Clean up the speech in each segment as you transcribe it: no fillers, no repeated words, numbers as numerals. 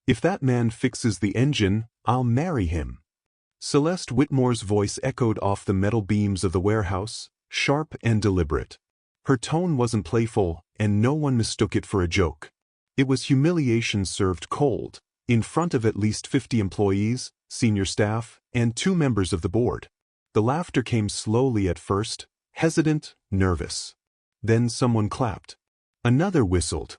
If that man fixes the engine, I'll marry him. Celeste Whitmore's voice echoed off the metal beams of the warehouse, sharp and deliberate. Her tone wasn't playful, and no one mistook it for a joke. It was humiliation served cold, in front of at least 50 employees, senior staff, and 2 members of the board. The laughter came slowly at first, hesitant, nervous. Then someone clapped. Another whistled.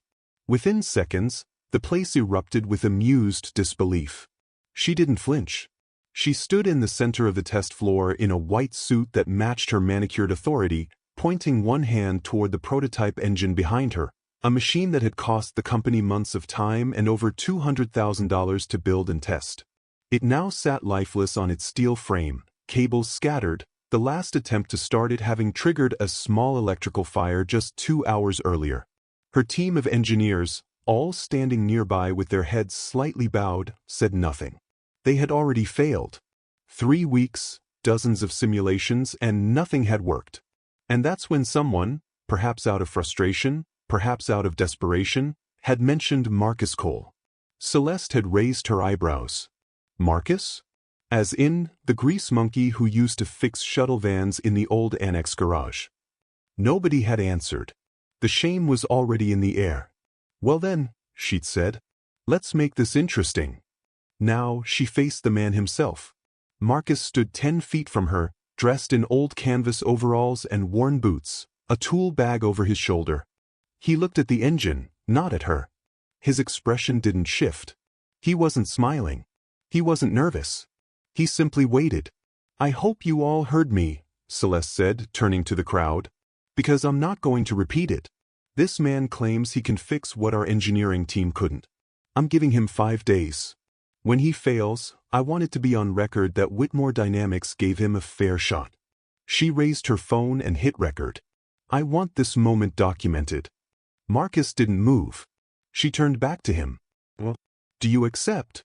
Within seconds, the place erupted with amused disbelief. She didn't flinch. She stood in the center of the test floor in a white suit that matched her manicured authority, pointing one hand toward the prototype engine behind her, a machine that had cost the company months of time and over $200,000 to build and test. It now sat lifeless on its steel frame, cables scattered, the last attempt to start it having triggered a small electrical fire just 2 hours earlier. Her team of engineers, all standing nearby with their heads slightly bowed, said nothing. They had already failed. 3 weeks, dozens of simulations, and nothing had worked. And that's when someone, perhaps out of frustration, perhaps out of desperation, had mentioned Marcus Cole. Celeste had raised her eyebrows. Marcus? As in, the grease monkey who used to fix shuttle vans in the old annex garage. Nobody had answered. The shame was already in the air. Well then, she'd said, let's make this interesting. Now she faced the man himself. Marcus stood 10 feet from her, dressed in old canvas overalls and worn boots, a tool bag over his shoulder. He looked at the engine, not at her. His expression didn't shift. He wasn't smiling. He wasn't nervous. He simply waited. I hope you all heard me, Celeste said, turning to the crowd, because I'm not going to repeat it. This man claims he can fix what our engineering team couldn't. I'm giving him 5 days. When he fails, I want it to be on record that Whitmore Dynamics gave him a fair shot. She raised her phone and hit record. I want this moment documented. Marcus didn't move. She turned back to him. Well, do you accept?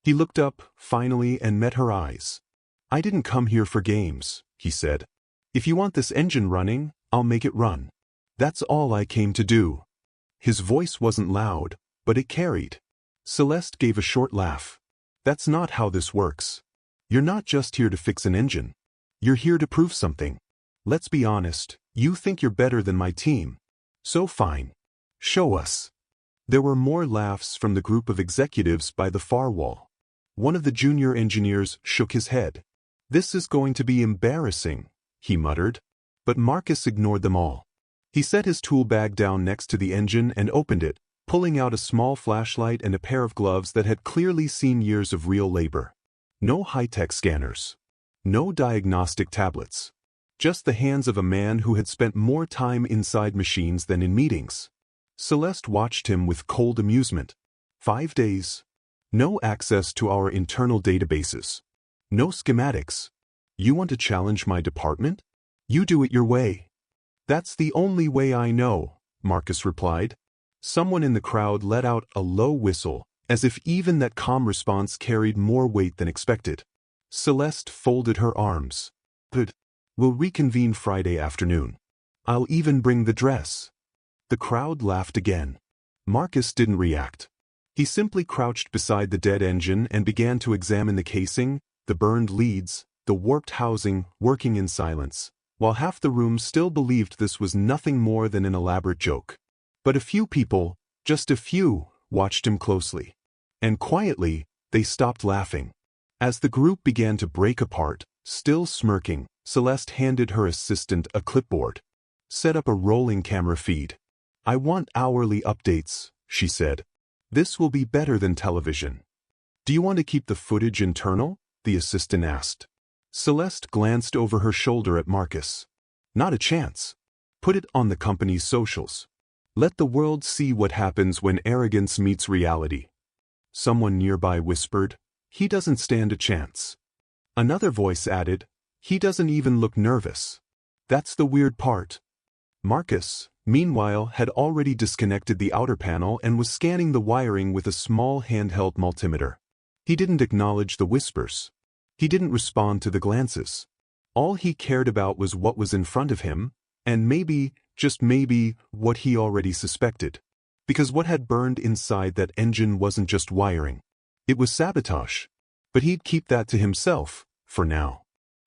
He looked up, finally, and met her eyes. I didn't come here for games, he said. If you want this engine running, I'll make it run. That's all I came to do. His voice wasn't loud, but it carried. Celeste gave a short laugh. That's not how this works. You're not just here to fix an engine. You're here to prove something. Let's be honest, you think you're better than my team. So fine. Show us. There were more laughs from the group of executives by the far wall. One of the junior engineers shook his head. This is going to be embarrassing, he muttered. But Marcus ignored them all. He set his tool bag down next to the engine and opened it, pulling out a small flashlight and a pair of gloves that had clearly seen years of real labor. No high-tech scanners. No diagnostic tablets. Just the hands of a man who had spent more time inside machines than in meetings. Celeste watched him with cold amusement. 5 days. No access to our internal databases. No schematics. You want to challenge my department? You do it your way. That's the only way I know, Marcus replied. Someone in the crowd let out a low whistle, as if even that calm response carried more weight than expected. Celeste folded her arms. Good. We'll reconvene Friday afternoon. I'll even bring the dress. The crowd laughed again. Marcus didn't react. He simply crouched beside the dead engine and began to examine the casing, the burned leads, the warped housing, working in silence, while half the room still believed this was nothing more than an elaborate joke. But a few people, just a few, watched him closely. And quietly, they stopped laughing. As the group began to break apart, still smirking, Celeste handed her assistant a clipboard. Set up a rolling camera feed. I want hourly updates, she said. This will be better than television. Do you want to keep the footage internal? The assistant asked. Celeste glanced over her shoulder at Marcus. Not a chance. Put it on the company's socials. Let the world see what happens when arrogance meets reality. Someone nearby whispered, he doesn't stand a chance. Another voice added, he doesn't even look nervous. That's the weird part. Marcus, meanwhile, had already disconnected the outer panel and was scanning the wiring with a small handheld multimeter. He didn't acknowledge the whispers. He didn't respond to the glances. All he cared about was what was in front of him, and maybe, just maybe, what he already suspected. Because what had burned inside that engine wasn't just wiring. It was sabotage. But he'd keep that to himself, for now.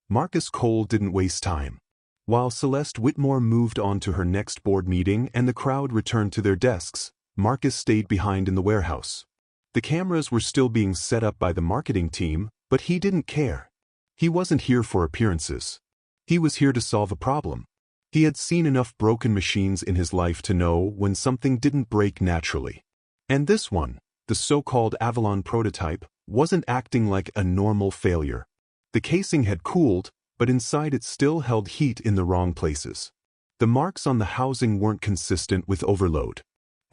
Marcus Cole didn't waste time. While Celeste Whitmore moved on to her next board meeting and the crowd returned to their desks, Marcus stayed behind in the warehouse. The cameras were still being set up by the marketing team, but he didn't care. He wasn't here for appearances. He was here to solve a problem. He had seen enough broken machines in his life to know when something didn't break naturally. And this one, the so-called Avalon prototype, wasn't acting like a normal failure. The casing had cooled, but inside it still held heat in the wrong places. The marks on the housing weren't consistent with overload.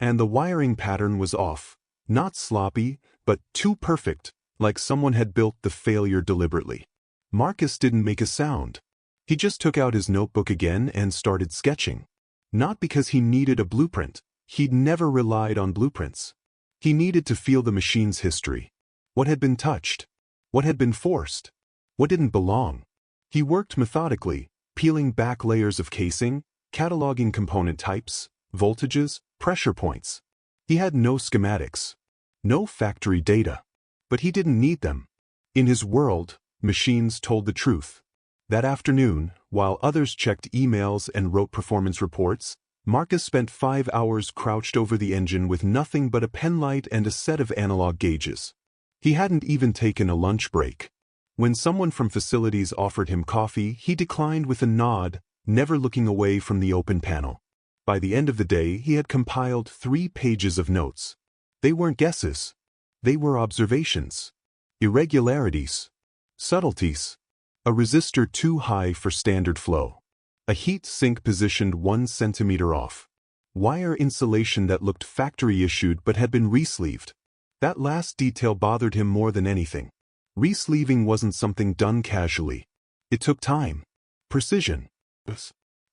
And the wiring pattern was off. Not sloppy, but too perfect, like someone had built the failure deliberately. Marcus didn't make a sound. He just took out his notebook again and started sketching. Not because he needed a blueprint. He'd never relied on blueprints. He needed to feel the machine's history. What had been touched? What had been forced? What didn't belong? He worked methodically, peeling back layers of casing, cataloging component types, voltages, pressure points. He had no schematics, no factory data. But he didn't need them. In his world, machines told the truth. That afternoon, while others checked emails and wrote performance reports, Marcus spent 5 hours crouched over the engine with nothing but a penlight and a set of analog gauges. He hadn't even taken a lunch break. When someone from facilities offered him coffee, he declined with a nod, never looking away from the open panel. By the end of the day, he had compiled 3 pages of notes. They weren't guesses. They were observations. Irregularities. Subtleties. A resistor too high for standard flow. A heat sink positioned 1 centimeter off. Wire insulation that looked factory-issued but had been resleeved. That last detail bothered him more than anything. Resleeving wasn't something done casually. It took time. Precision.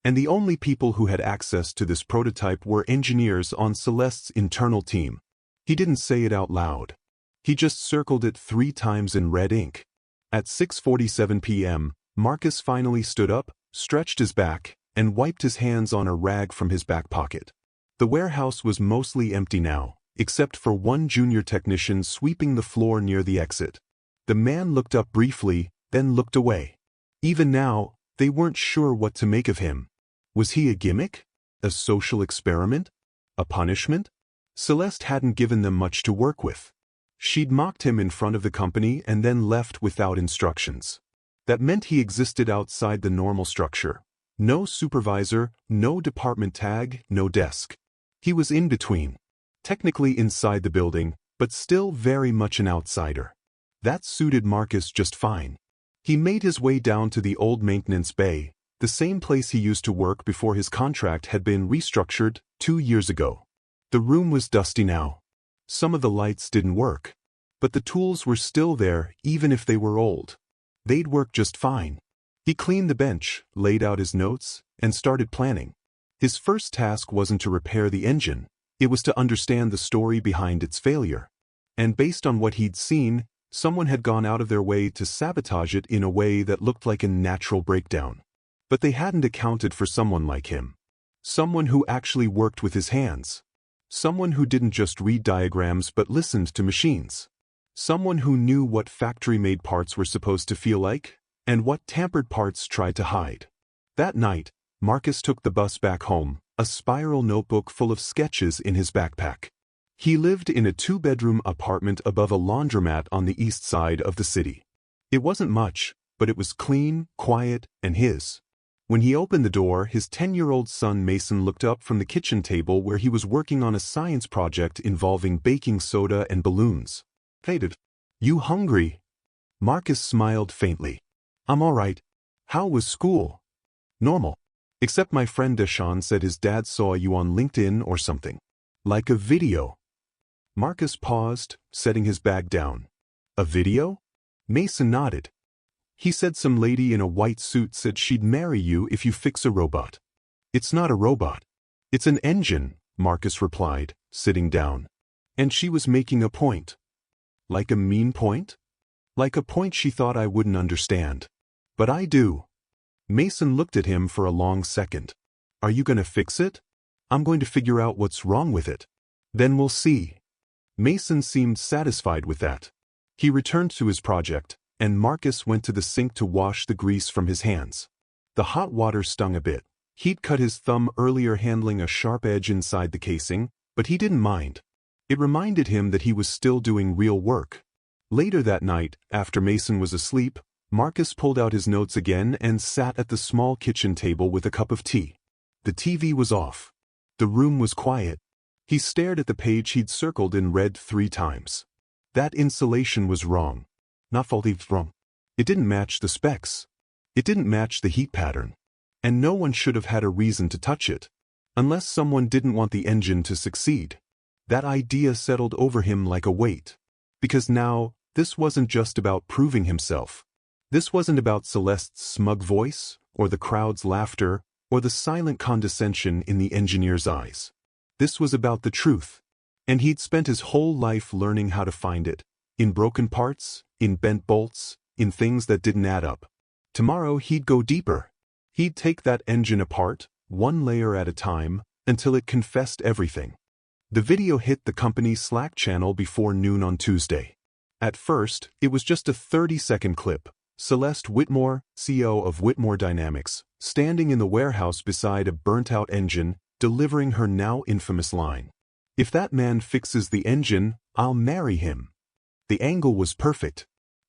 And the only people who had access to this prototype were engineers on Celeste's internal team. He didn't say it out loud. He just circled it 3 times in red ink. At 6:47 p.m., Marcus finally stood up, stretched his back, and wiped his hands on a rag from his back pocket. The warehouse was mostly empty now, except for one junior technician sweeping the floor near the exit. The man looked up briefly, then looked away. Even now, they weren't sure what to make of him. Was he a gimmick? A social experiment? A punishment? Celeste hadn't given them much to work with. She'd mocked him in front of the company and then left without instructions. That meant he existed outside the normal structure. No supervisor, no department tag, no desk. He was in between. Technically inside the building, but still very much an outsider. That suited Marcus just fine. He made his way down to the old maintenance bay, the same place he used to work before his contract had been restructured 2 years ago. The room was dusty now. Some of the lights didn't work. But the tools were still there, even if they were old. They'd work just fine. He cleaned the bench, laid out his notes, and started planning. His first task wasn't to repair the engine. It was to understand the story behind its failure. And based on what he'd seen, someone had gone out of their way to sabotage it in a way that looked like a natural breakdown. But they hadn't accounted for someone like him. Someone who actually worked with his hands. Someone who didn't just read diagrams but listened to machines. Someone who knew what factory-made parts were supposed to feel like, and what tampered parts tried to hide. That night, Marcus took the bus back home, a spiral notebook full of sketches in his backpack. He lived in a 2-bedroom apartment above a laundromat on the east side of the city. It wasn't much, but it was clean, quiet, and his. When he opened the door, his 10-year-old son Mason looked up from the kitchen table where he was working on a science project involving baking soda and balloons. Faded. "You hungry?" Marcus smiled faintly. "I'm all right. How was school?" "Normal. Except my friend Deshaun said his dad saw you on LinkedIn or something. Like a video." Marcus paused, setting his bag down. "A video?" Mason nodded. "He said some lady in a white suit said she'd marry you if you fix a robot." "It's not a robot. It's an engine," Marcus replied, sitting down. "And she was making a point." "Like a mean point?" "Like a point she thought I wouldn't understand. But I do." Mason looked at him for a long second. "Are you going to fix it?" "I'm going to figure out what's wrong with it." Then we'll see. Mason seemed satisfied with that. He returned to his project, and Marcus went to the sink to wash the grease from his hands. The hot water stung a bit. He'd cut his thumb earlier handling a sharp edge inside the casing, but he didn't mind. It reminded him that he was still doing real work. Later that night, after Mason was asleep, Marcus pulled out his notes again and sat at the small kitchen table with a cup of tea. The TV was off. The room was quiet. He stared at the page he'd circled in red 3 times. That insulation was wrong. Not faulty, wrong. It didn't match the specs. It didn't match the heat pattern. And no one should have had a reason to touch it. Unless someone didn't want the engine to succeed. That idea settled over him like a weight. Because now, this wasn't just about proving himself. This wasn't about Celeste's smug voice, or the crowd's laughter, or the silent condescension in the engineer's eyes. This was about the truth. And he'd spent his whole life learning how to find it. In broken parts, in bent bolts, in things that didn't add up. Tomorrow he'd go deeper. He'd take that engine apart, one layer at a time, until it confessed everything. The video hit the company's Slack channel before noon on Tuesday. At first, it was just a 30-second clip. Celeste Whitmore, CEO of Whitmore Dynamics, standing in the warehouse beside a burnt-out engine, delivering her now infamous line. "If that man fixes the engine, I'll marry him." The angle was perfect.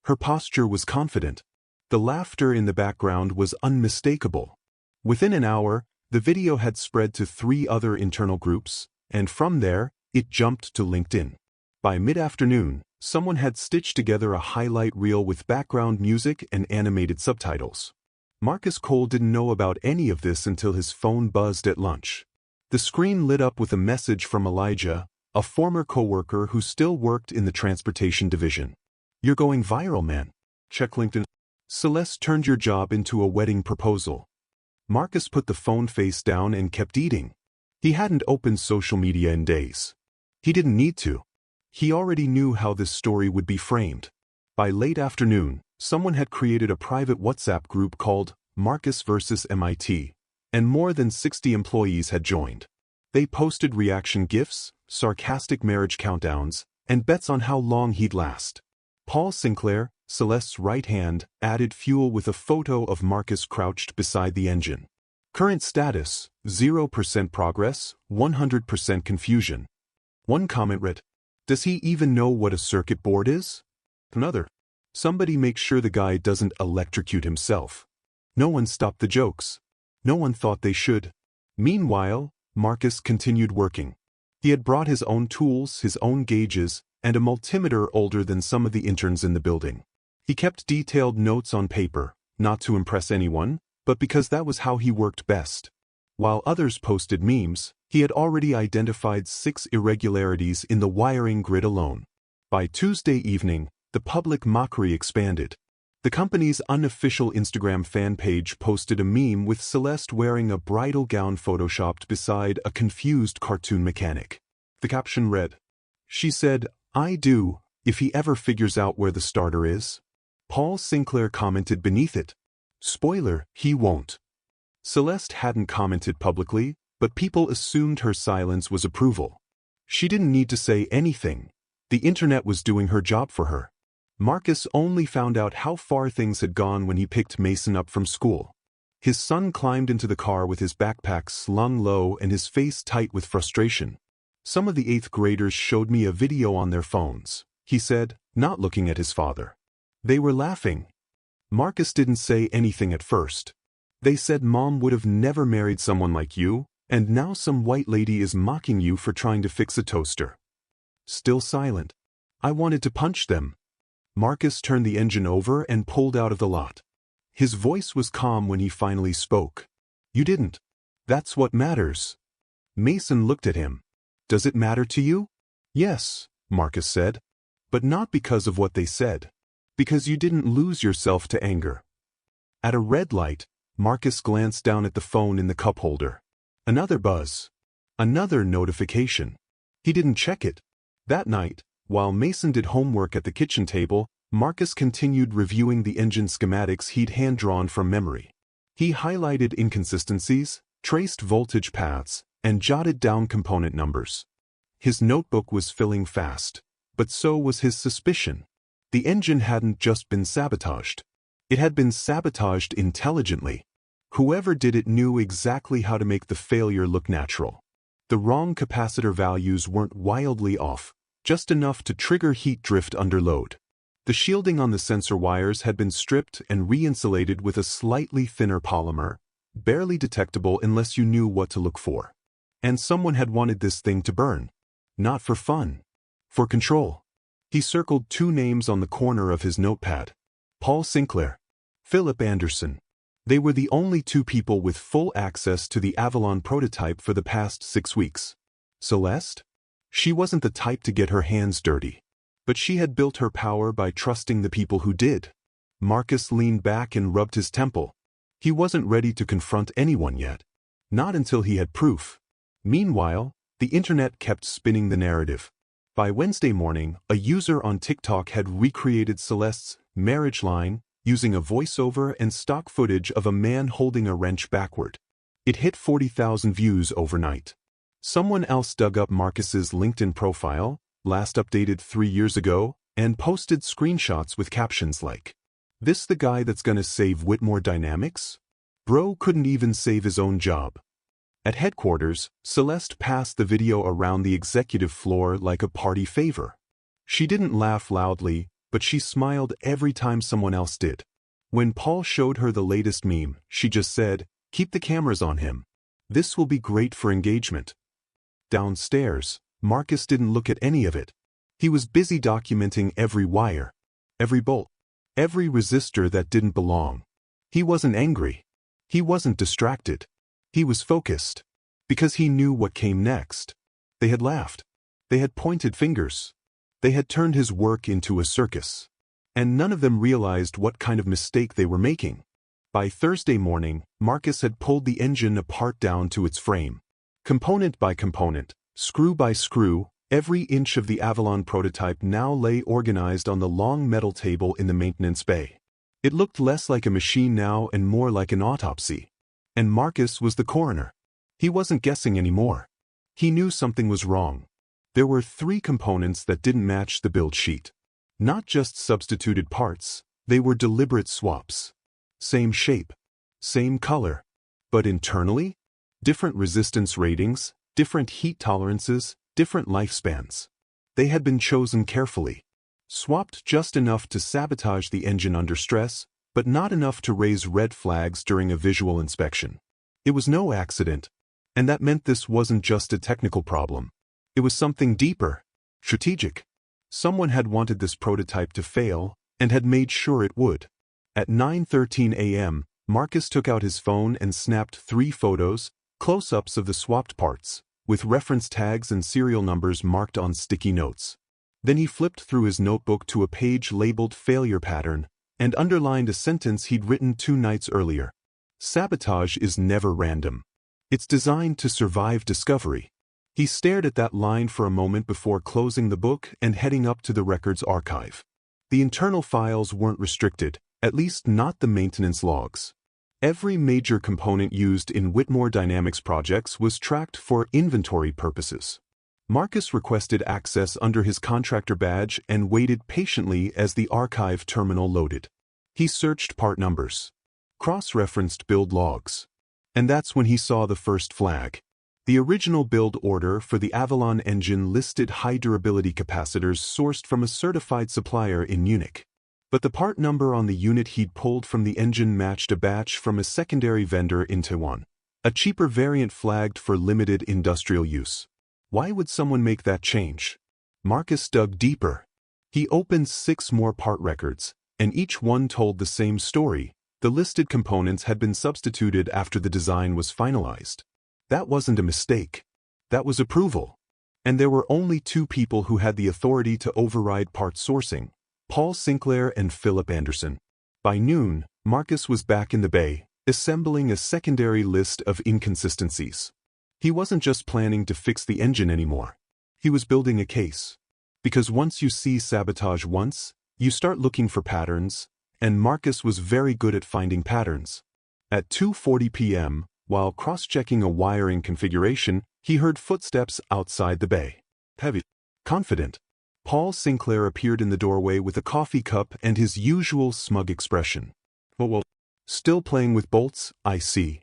Her posture was confident. The laughter in the background was unmistakable. Within an hour, the video had spread to 3 other internal groups, and from there, it jumped to LinkedIn. By mid-afternoon, someone had stitched together a highlight reel with background music and animated subtitles. Marcus Cole didn't know about any of this until his phone buzzed at lunch. The screen lit up with a message from Elijah, a former coworker who still worked in the transportation division. "You're going viral, man. Check LinkedIn." Celeste turned your job into a wedding proposal. Marcus put the phone face down and kept eating. He hadn't opened social media in days. He didn't need to. He already knew how this story would be framed. By late afternoon, someone had created a private WhatsApp group called Marcus vs. MIT, and more than 60 employees had joined. They posted reaction GIFs, sarcastic marriage countdowns, and bets on how long he'd last. Paul Sinclair, Celeste's right hand, added fuel with a photo of Marcus crouched beside the engine. Current status, 0% progress, 100% confusion. One comment read, "Does he even know what a circuit board is?" Another, "Somebody make sure the guy doesn't electrocute himself." No one stopped the jokes. No one thought they should. Meanwhile, Marcus continued working. He had brought his own tools, his own gauges, and a multimeter older than some of the interns in the building. He kept detailed notes on paper, not to impress anyone, but because that was how he worked best. While others posted memes, he had already identified 6 irregularities in the wiring grid alone. By Tuesday evening, the public mockery expanded. The company's unofficial Instagram fan page posted a meme with Celeste wearing a bridal gown photoshopped beside a confused cartoon mechanic. The caption read, "She said, 'I do, if he ever figures out where the starter is.'" Paul Sinclair commented beneath it, "Spoiler, he won't." Celeste hadn't commented publicly, but people assumed her silence was approval. She didn't need to say anything. The internet was doing her job for her. Marcus only found out how far things had gone when he picked Mason up from school. His son climbed into the car with his backpack slung low and his face tight with frustration. "Some of the 8th graders showed me a video on their phones," he said, not looking at his father. "They were laughing." Marcus didn't say anything at first. "They said Mom would have never married someone like you, and now some white lady is mocking you for trying to fix a toaster." Still silent. "I wanted to punch them." Marcus turned the engine over and pulled out of the lot. His voice was calm when he finally spoke. "You didn't. That's what matters." Mason looked at him. "Does it matter to you?" "Yes," Marcus said. "But not because of what they said. Because you didn't lose yourself to anger." At a red light, Marcus glanced down at the phone in the cup holder. Another buzz. Another notification. He didn't check it. That night, while Mason did homework at the kitchen table, Marcus continued reviewing the engine schematics he'd hand-drawn from memory. He highlighted inconsistencies, traced voltage paths, and jotted down component numbers. His notebook was filling fast, but so was his suspicion. The engine hadn't just been sabotaged. It had been sabotaged intelligently. Whoever did it knew exactly how to make the failure look natural. The wrong capacitor values weren't wildly off, just enough to trigger heat drift under load. The shielding on the sensor wires had been stripped and re-insulated with a slightly thinner polymer, barely detectable unless you knew what to look for. And someone had wanted this thing to burn. Not for fun. For control. He circled 2 names on the corner of his notepad. Paul Sinclair. Philip Anderson. They were the only 2 people with full access to the Avalon prototype for the past 6 weeks. Celeste? She wasn't the type to get her hands dirty. But she had built her power by trusting the people who did. Marcus leaned back and rubbed his temple. He wasn't ready to confront anyone yet. Not until he had proof. Meanwhile, the internet kept spinning the narrative. By Wednesday morning, a user on TikTok had recreated Celeste's marriage line using a voiceover and stock footage of a man holding a wrench backward. It hit 40,000 views overnight. Someone else dug up Marcus's LinkedIn profile, last updated 3 years ago, and posted screenshots with captions like, "This the guy that's gonna save Whitmore Dynamics? Bro couldn't even save his own job." At headquarters, Celeste passed the video around the executive floor like a party favor. She didn't laugh loudly, but she smiled every time someone else did. When Paul showed her the latest meme, she just said, "Keep the cameras on him. This will be great for engagement." Downstairs, Marcus didn't look at any of it. He was busy documenting every wire, every bolt, every resistor that didn't belong. He wasn't angry. He wasn't distracted. He was focused. Because he knew what came next. They had laughed. They had pointed fingers. They had turned his work into a circus. And none of them realized what kind of mistake they were making. By Thursday morning, Marcus had pulled the engine apart down to its frame. Component by component, screw by screw, every inch of the Avalon prototype now lay organized on the long metal table in the maintenance bay. It looked less like a machine now and more like an autopsy. And Marcus was the coroner. He wasn't guessing anymore. He knew something was wrong. There were 3 components that didn't match the build sheet. Not just substituted parts, they were deliberate swaps. Same shape, same color. But internally? Different resistance ratings, different heat tolerances, different lifespans. They had been chosen carefully. Swapped just enough to sabotage the engine under stress, but not enough to raise red flags during a visual inspection. It was no accident. And that meant this wasn't just a technical problem. It was something deeper, strategic. Someone had wanted this prototype to fail, and had made sure it would. At 9:13 a.m., Marcus took out his phone and snapped 3 photos, close-ups of the swapped parts, with reference tags and serial numbers marked on sticky notes. Then he flipped through his notebook to a page labeled Failure Pattern, and underlined a sentence he'd written 2 nights earlier. Sabotage is never random. It's designed to survive discovery. He stared at that line for a moment before closing the book and heading up to the records archive. The internal files weren't restricted, at least not the maintenance logs. Every major component used in Whitmore Dynamics projects was tracked for inventory purposes. Marcus requested access under his contractor badge and waited patiently as the archive terminal loaded. He searched part numbers, cross-referenced build logs. And that's when he saw the first flag. The original build order for the Avalon engine listed high-durability capacitors sourced from a certified supplier in Munich. But the part number on the unit he'd pulled from the engine matched a batch from a secondary vendor in Taiwan, a cheaper variant flagged for limited industrial use. Why would someone make that change? Marcus dug deeper. He opened 6 more part records, and each one told the same story. The listed components had been substituted after the design was finalized. That wasn't a mistake. That was approval. And there were only 2 people who had the authority to override part sourcing, Paul Sinclair and Philip Anderson. By noon, Marcus was back in the bay, assembling a secondary list of inconsistencies. He wasn't just planning to fix the engine anymore. He was building a case. Because once you see sabotage once, you start looking for patterns, and Marcus was very good at finding patterns. At 2:40 p.m., while cross-checking a wiring configuration, he heard footsteps outside the bay. heavy, confident. Paul Sinclair appeared in the doorway with a coffee cup and his usual smug expression. Well, still playing with bolts, I see.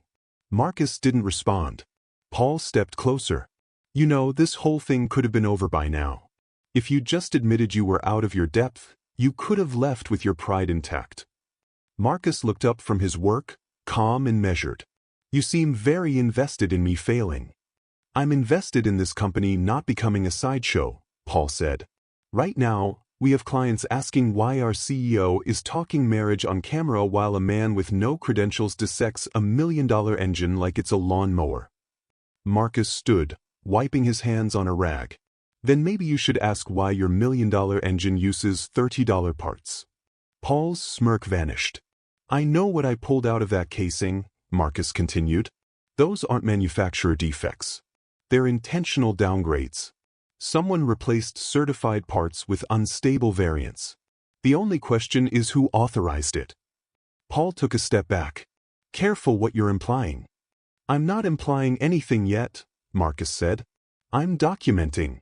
Marcus didn't respond. Paul stepped closer. You know, this whole thing could have been over by now. If you just admitted you were out of your depth, you could have left with your pride intact. Marcus looked up from his work, calm and measured. You seem very invested in me failing. I'm invested in this company not becoming a sideshow, Paul said. Right now, we have clients asking why our CEO is talking marriage on camera while a man with no credentials dissects a $1 million engine like it's a lawnmower. Marcus stood, wiping his hands on a rag. Then maybe you should ask why your $1 million engine uses $30 parts. Paul's smirk vanished. I know what I pulled out of that casing, Marcus continued. Those aren't manufacturer defects. They're intentional downgrades. Someone replaced certified parts with unstable variants. The only question is who authorized it. Paul took a step back. Careful what you're implying. I'm not implying anything yet, Marcus said. I'm documenting.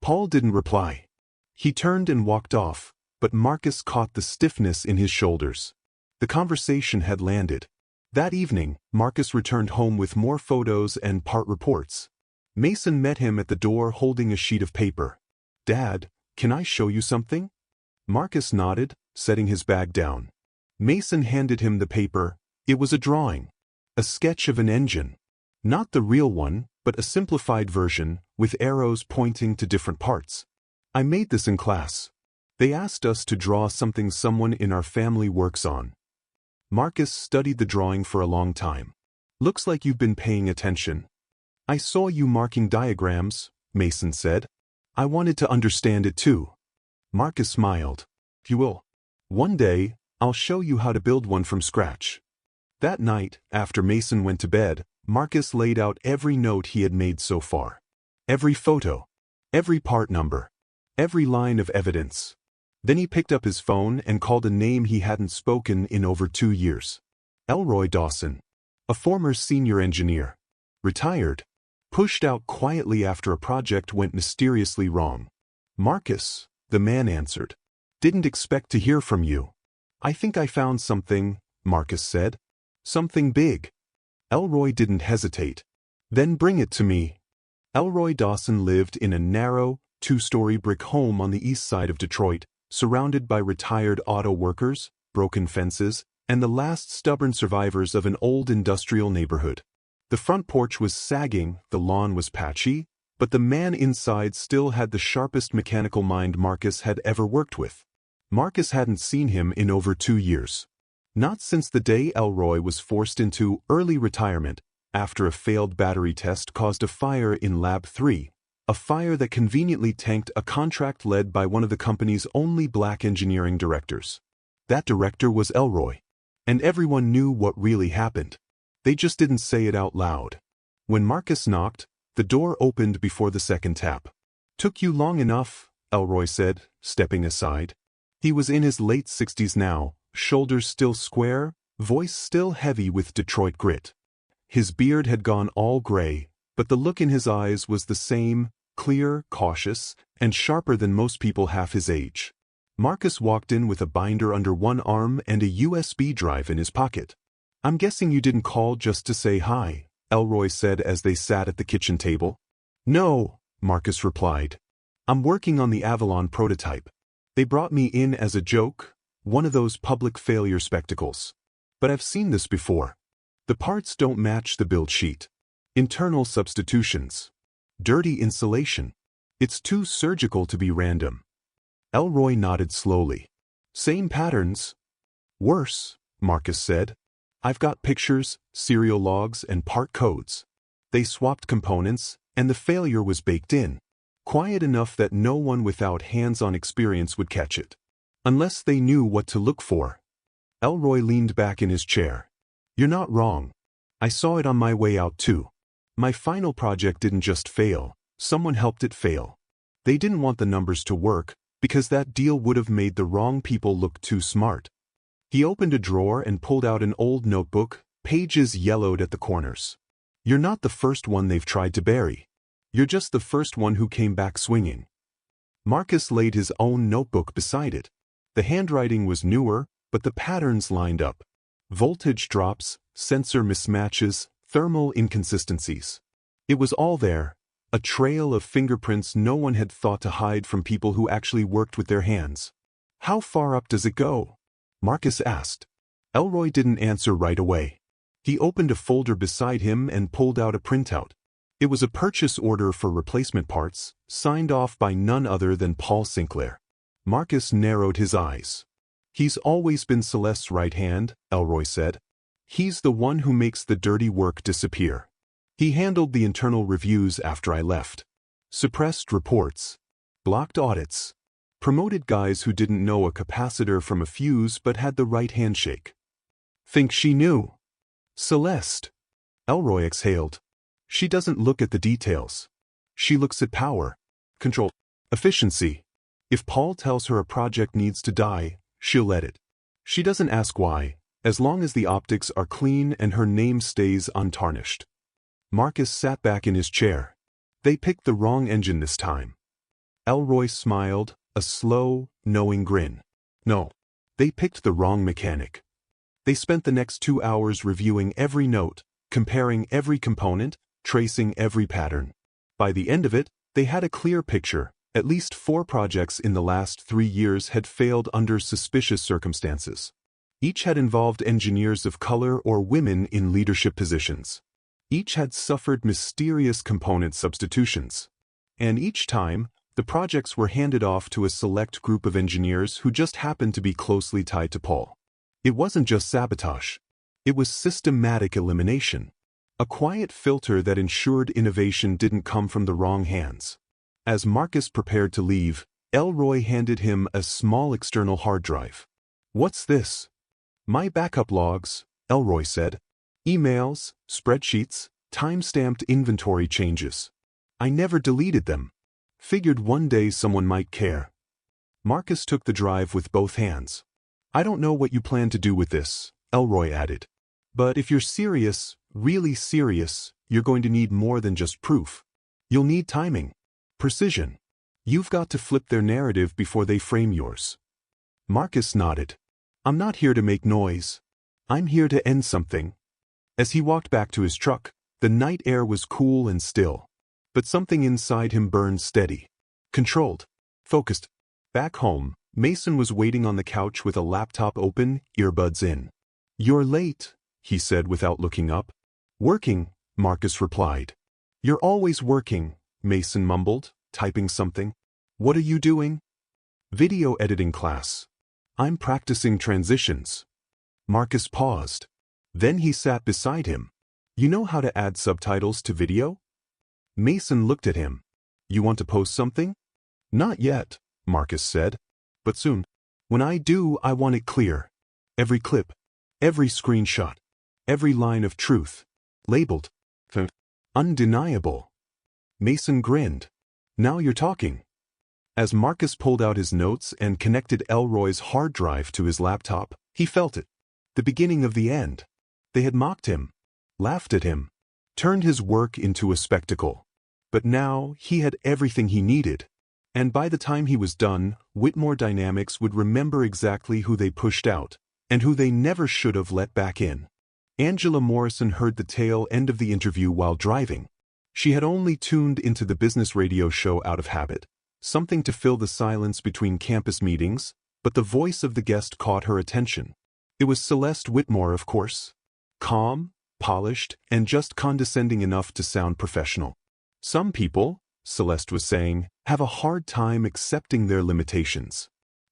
Paul didn't reply. He turned and walked off, but Marcus caught the stiffness in his shoulders. The conversation had landed. That evening, Marcus returned home with more photos and part reports. Mason met him at the door holding a sheet of paper. Dad, can I show you something? Marcus nodded, setting his bag down. Mason handed him the paper. It was a drawing. A sketch of an engine. Not the real one, but a simplified version, with arrows pointing to different parts. I made this in class. They asked us to draw something someone in our family works on. Marcus studied the drawing for a long time. Looks like you've been paying attention. I saw you marking diagrams, Mason said. I wanted to understand it too. Marcus smiled. You will. One day, I'll show you how to build one from scratch. That night, after Mason went to bed, Marcus laid out every note he had made so far. Every photo. Every part number. Every line of evidence. Then he picked up his phone and called a name he hadn't spoken in over 2 years. Elroy Dawson. A former senior engineer. Retired. Pushed out quietly after a project went mysteriously wrong. Marcus, the man answered. Didn't expect to hear from you. I think I found something, Marcus said. Something big. Elroy didn't hesitate. Then bring it to me. Elroy Dawson lived in a narrow, 2-story brick home on the east side of Detroit, surrounded by retired auto workers, broken fences, and the last stubborn survivors of an old industrial neighborhood. The front porch was sagging, the lawn was patchy, but the man inside still had the sharpest mechanical mind Marcus had ever worked with. Marcus hadn't seen him in over 2 years. Not since the day Elroy was forced into early retirement after a failed battery test caused a fire in Lab 3, a fire that conveniently tanked a contract led by one of the company's only black engineering directors. That director was Elroy. And everyone knew what really happened. They just didn't say it out loud. When Marcus knocked, the door opened before the second tap. Took you long enough, Elroy said, stepping aside. He was in his late 60s now, shoulders still square, voice still heavy with Detroit grit. His beard had gone all gray, but the look in his eyes was the same, clear, cautious, and sharper than most people half his age. Marcus walked in with a binder under one arm and a USB drive in his pocket. I'm guessing you didn't call just to say hi, Elroy said as they sat at the kitchen table. No, Marcus replied. I'm working on the Avalon prototype. They brought me in as a joke, one of those public failure spectacles. But I've seen this before. The parts don't match the build sheet. Internal substitutions. Dirty insulation. It's too surgical to be random. Elroy nodded slowly. Same patterns. Worse, Marcus said. I've got pictures, serial logs, and part codes. They swapped components, and the failure was baked in. Quiet enough that no one without hands-on experience would catch it. Unless they knew what to look for. Elroy leaned back in his chair. You're not wrong. I saw it on my way out too. My final project didn't just fail, someone helped it fail. They didn't want the numbers to work, because that deal would have made the wrong people look too smart. He opened a drawer and pulled out an old notebook, pages yellowed at the corners. You're not the first one they've tried to bury. You're just the first one who came back swinging." Marcus laid his own notebook beside it. The handwriting was newer, but the patterns lined up. Voltage drops, sensor mismatches, thermal inconsistencies. It was all there, a trail of fingerprints no one had thought to hide from people who actually worked with their hands. "How far up does it go?" Marcus asked. Elroy didn't answer right away. He opened a folder beside him and pulled out a printout. It was a purchase order for replacement parts, signed off by none other than Paul Sinclair. Marcus narrowed his eyes. "He's always been Celeste's right hand," Elroy said. "He's the one who makes the dirty work disappear. He handled the internal reviews after I left. Suppressed reports. Blocked audits. Promoted guys who didn't know a capacitor from a fuse but had the right handshake." "Think she knew?" "Celeste." Elroy exhaled. "She doesn't look at the details. She looks at power, control, efficiency. If Paul tells her a project needs to die, she'll let it. She doesn't ask why, as long as the optics are clean and her name stays untarnished." Marcus sat back in his chair. "They picked the wrong engine this time." Elroy smiled, a slow, knowing grin. "No, they picked the wrong mechanic. They spent the next 2 hours reviewing every note, comparing every component, tracing every pattern. By the end of it, they had a clear picture. At least 4 projects in the last 3 years had failed under suspicious circumstances. Each had involved engineers of color or women in leadership positions. Each had suffered mysterious component substitutions. And each time, the projects were handed off to a select group of engineers who just happened to be closely tied to Paul. It wasn't just sabotage. It was systematic elimination. A quiet filter that ensured innovation didn't come from the wrong hands. As Marcus prepared to leave, Elroy handed him a small external hard drive. "What's this?" "My backup logs," Elroy said. "Emails, spreadsheets, time-stamped inventory changes. I never deleted them. Figured one day someone might care." Marcus took the drive with both hands. "I don't know what you plan to do with this," Elroy added. "But if you're serious, really serious, you're going to need more than just proof. You'll need timing. Precision. You've got to flip their narrative before they frame yours." Marcus nodded. "I'm not here to make noise. I'm here to end something." As he walked back to his truck, the night air was cool and still. But something inside him burned steady. Controlled. Focused. Back home, Mason was waiting on the couch with a laptop open, earbuds in. "You're late," he said without looking up. "Working," Marcus replied. "You're always working," Mason mumbled, typing something. "What are you doing?" "Video editing class. I'm practicing transitions." Marcus paused. Then he sat beside him. "You know how to add subtitles to video?" Mason looked at him. "You want to post something?" "Not yet," Marcus said. "But soon. When I do, I want it clear. Every clip, every screenshot, every line of truth, labeled. Undeniable." Mason grinned. "Now you're talking." As Marcus pulled out his notes and connected Elroy's hard drive to his laptop, he felt it. The beginning of the end. They had mocked him, laughed at him, turned his work into a spectacle. But now he had everything he needed. And by the time he was done, Whitmore Dynamics would remember exactly who they pushed out, and who they never should have let back in. Angela Morrison heard the tail end of the interview while driving. She had only tuned into the business radio show out of habit, something to fill the silence between campus meetings, but the voice of the guest caught her attention. It was Celeste Whitmore, of course. Calm, polished, and just condescending enough to sound professional. "Some people," Celeste was saying, "have a hard time accepting their limitations.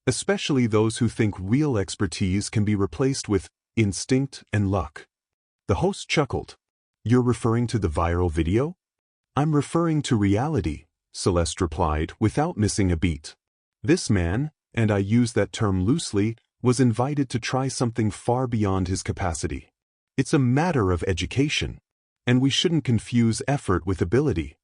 Especially those who think real expertise can be replaced with instinct and luck." The host chuckled. "You're referring to the viral video?" "I'm referring to reality," Celeste replied without missing a beat. This man, and I use that term loosely, was invited to try something far beyond his capacity. It's a matter of education, and we shouldn't confuse effort with ability.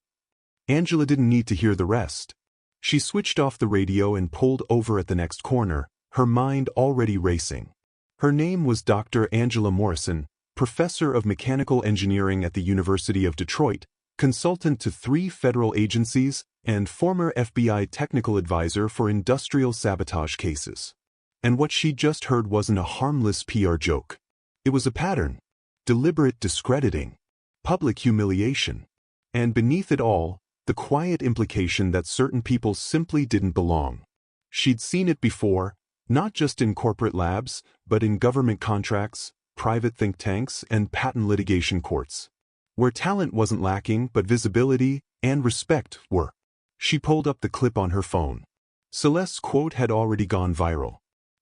Angela didn't need to hear the rest. She switched off the radio and pulled over at the next corner, her mind already racing. Her name was Dr. Angela Morrison, professor of mechanical engineering at the University of Detroit, consultant to 3 federal agencies, and former FBI technical advisor for industrial sabotage cases. And what she'd just heard wasn't a harmless PR joke. It was a pattern. Deliberate discrediting. Public humiliation. And beneath it all, the quiet implication that certain people simply didn't belong. She'd seen it before, not just in corporate labs, but in government contracts, private think tanks, and patent litigation courts. Where talent wasn't lacking, but visibility and respect were. She pulled up the clip on her phone. Celeste's quote had already gone viral.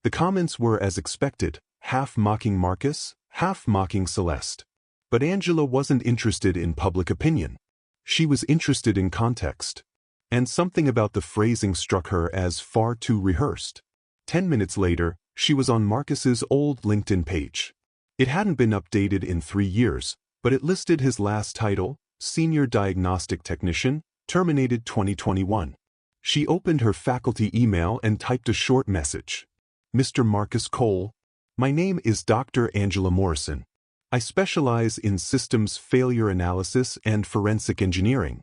The comments were as expected, half mocking Marcus, half mocking Celeste. But Angela wasn't interested in public opinion. She was interested in context. And something about the phrasing struck her as far too rehearsed. 10 minutes later, she was on Marcus's old LinkedIn page. It hadn't been updated in 3 years, but it listed his last title, Senior Diagnostic Technician, terminated 2021. She opened her faculty email and typed a short message. Mr. Marcus Cole, my name is Dr. Angela Morrison. I specialize in systems failure analysis and forensic engineering.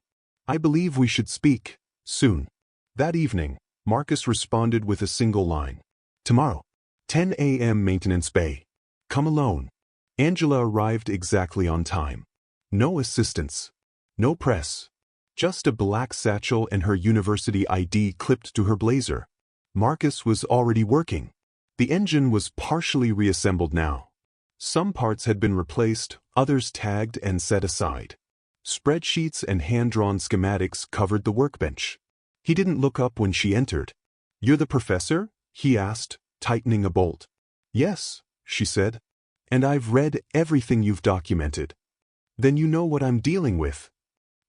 I believe we should speak soon. That evening, Marcus responded with a single line. Tomorrow, 10 a.m. Maintenance Bay. Come alone. Angela arrived exactly on time. No assistants. No press. Just a black satchel and her university ID clipped to her blazer. Marcus was already working. The engine was partially reassembled now. Some parts had been replaced, others tagged and set aside. Spreadsheets and hand-drawn schematics covered the workbench. He didn't look up when she entered. "You're the professor?" he asked, tightening a bolt. "Yes," she said. "And I've read everything you've documented." "Then you know what I'm dealing with."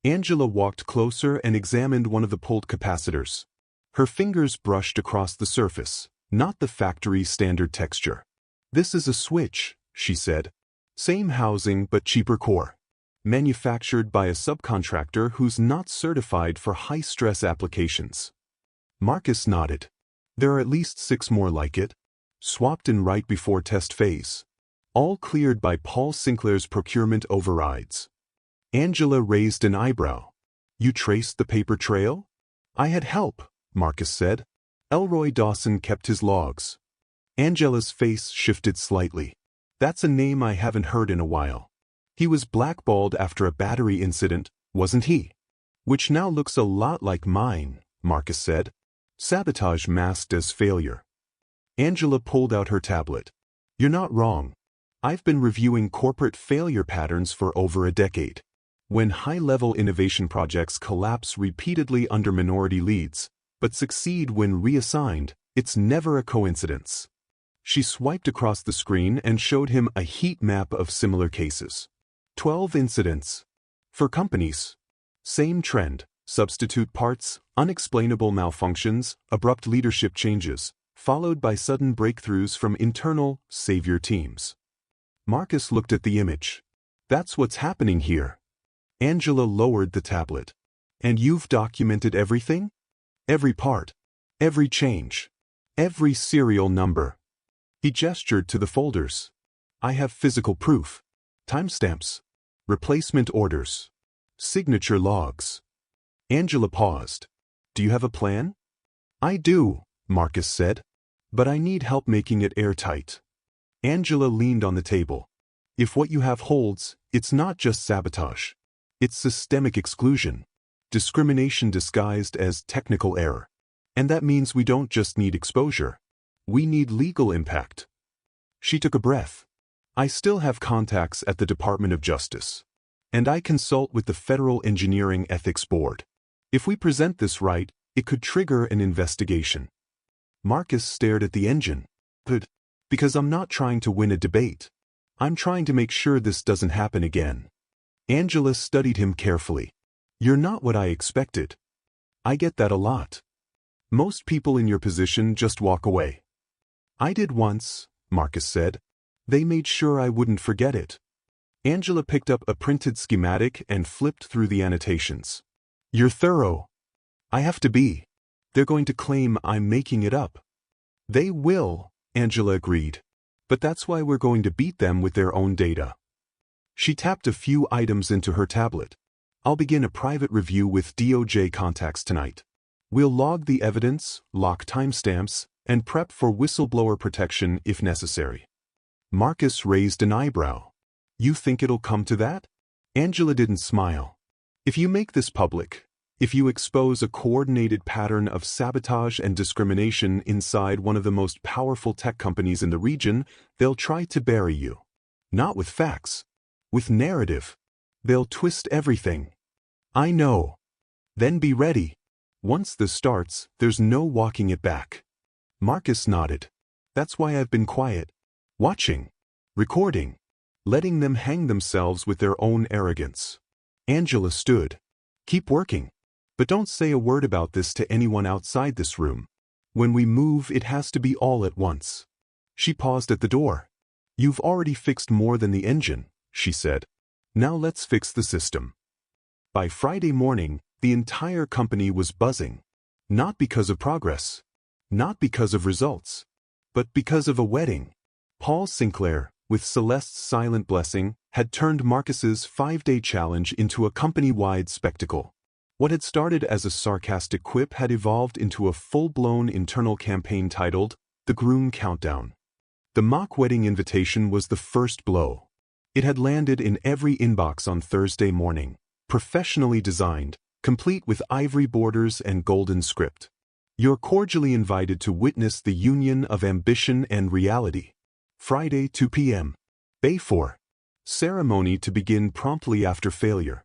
Angela walked closer and examined one of the pulled capacitors. Her fingers brushed across the surface, not the factory standard texture. "This is a switch," she said. "Same housing but cheaper core. Manufactured by a subcontractor who's not certified for high-stress applications." Marcus nodded. "There are at least 6 more like it. Swapped in right before test phase. All cleared by Paul Sinclair's procurement overrides." Angela raised an eyebrow. "You traced the paper trail?" "I had help," Marcus said. "Elroy Dawson kept his logs." Angela's face shifted slightly. "That's a name I haven't heard in a while. He was blackballed after a battery incident, wasn't he?" "Which now looks a lot like mine," Marcus said. "Sabotage masked as failure." Angela pulled out her tablet. "You're not wrong. I've been reviewing corporate failure patterns for over a decade. When high-level innovation projects collapse repeatedly under minority leads, but succeed when reassigned, it's never a coincidence." She swiped across the screen and showed him a heat map of similar cases. 12 incidents. For companies. Same trend: substitute parts, unexplainable malfunctions, abrupt leadership changes, followed by sudden breakthroughs from internal savior teams. Marcus looked at the image. "That's what's happening here." Angela lowered the tablet. "And you've documented everything?" "Every part. Every change. Every serial number." He gestured to the folders. "I have physical proof. Timestamps. Replacement orders. Signature logs." Angela paused. "Do you have a plan?" "I do," Marcus said. "But I need help making it airtight." Angela leaned on the table. "If what you have holds, it's not just sabotage. It's systemic exclusion. Discrimination disguised as technical error. And that means we don't just need exposure. We need legal impact." She took a breath. "I still have contacts at the Department of Justice. And I consult with the Federal Engineering Ethics Board. If we present this right, it could trigger an investigation." Marcus stared at the engine. "But, because I'm not trying to win a debate. I'm trying to make sure this doesn't happen again." Angela studied him carefully. "You're not what I expected. I get that a lot. Most people in your position just walk away." "I did once," Marcus said. "They made sure I wouldn't forget it." Angela picked up a printed schematic and flipped through the annotations. "You're thorough." "I have to be. They're going to claim I'm making it up." "They will," Angela agreed. "But that's why we're going to beat them with their own data." She tapped a few items into her tablet. I'll begin a private review with DOJ contacts tonight. We'll log the evidence, lock timestamps, and prep for whistleblower protection if necessary. Marcus raised an eyebrow. You think it'll come to that? Angela didn't smile. If you make this public, if you expose a coordinated pattern of sabotage and discrimination inside one of the most powerful tech companies in the region, they'll try to bury you. Not with facts. With narrative. They'll twist everything. I know. Then be ready. Once this starts, there's no walking it back. Marcus nodded. That's why I've been quiet. Watching. Recording. Letting them hang themselves with their own arrogance. Angela stood. Keep working. But don't say a word about this to anyone outside this room. When we move, it has to be all at once. She paused at the door. You've already fixed more than the engine, she said. Now let's fix the system. By Friday morning, the entire company was buzzing. Not because of progress. Not because of results. But because of a wedding. Paul Sinclair, with Celeste's silent blessing, had turned Marcus's 5-day challenge into a company-wide spectacle. What had started as a sarcastic quip had evolved into a full-blown internal campaign titled, The Groom Countdown. The mock wedding invitation was the first blow. It had landed in every inbox on Thursday morning, professionally designed, complete with ivory borders and golden script. You're cordially invited to witness the union of ambition and reality. Friday, 2 p.m. Bay 4. Ceremony to begin promptly after failure.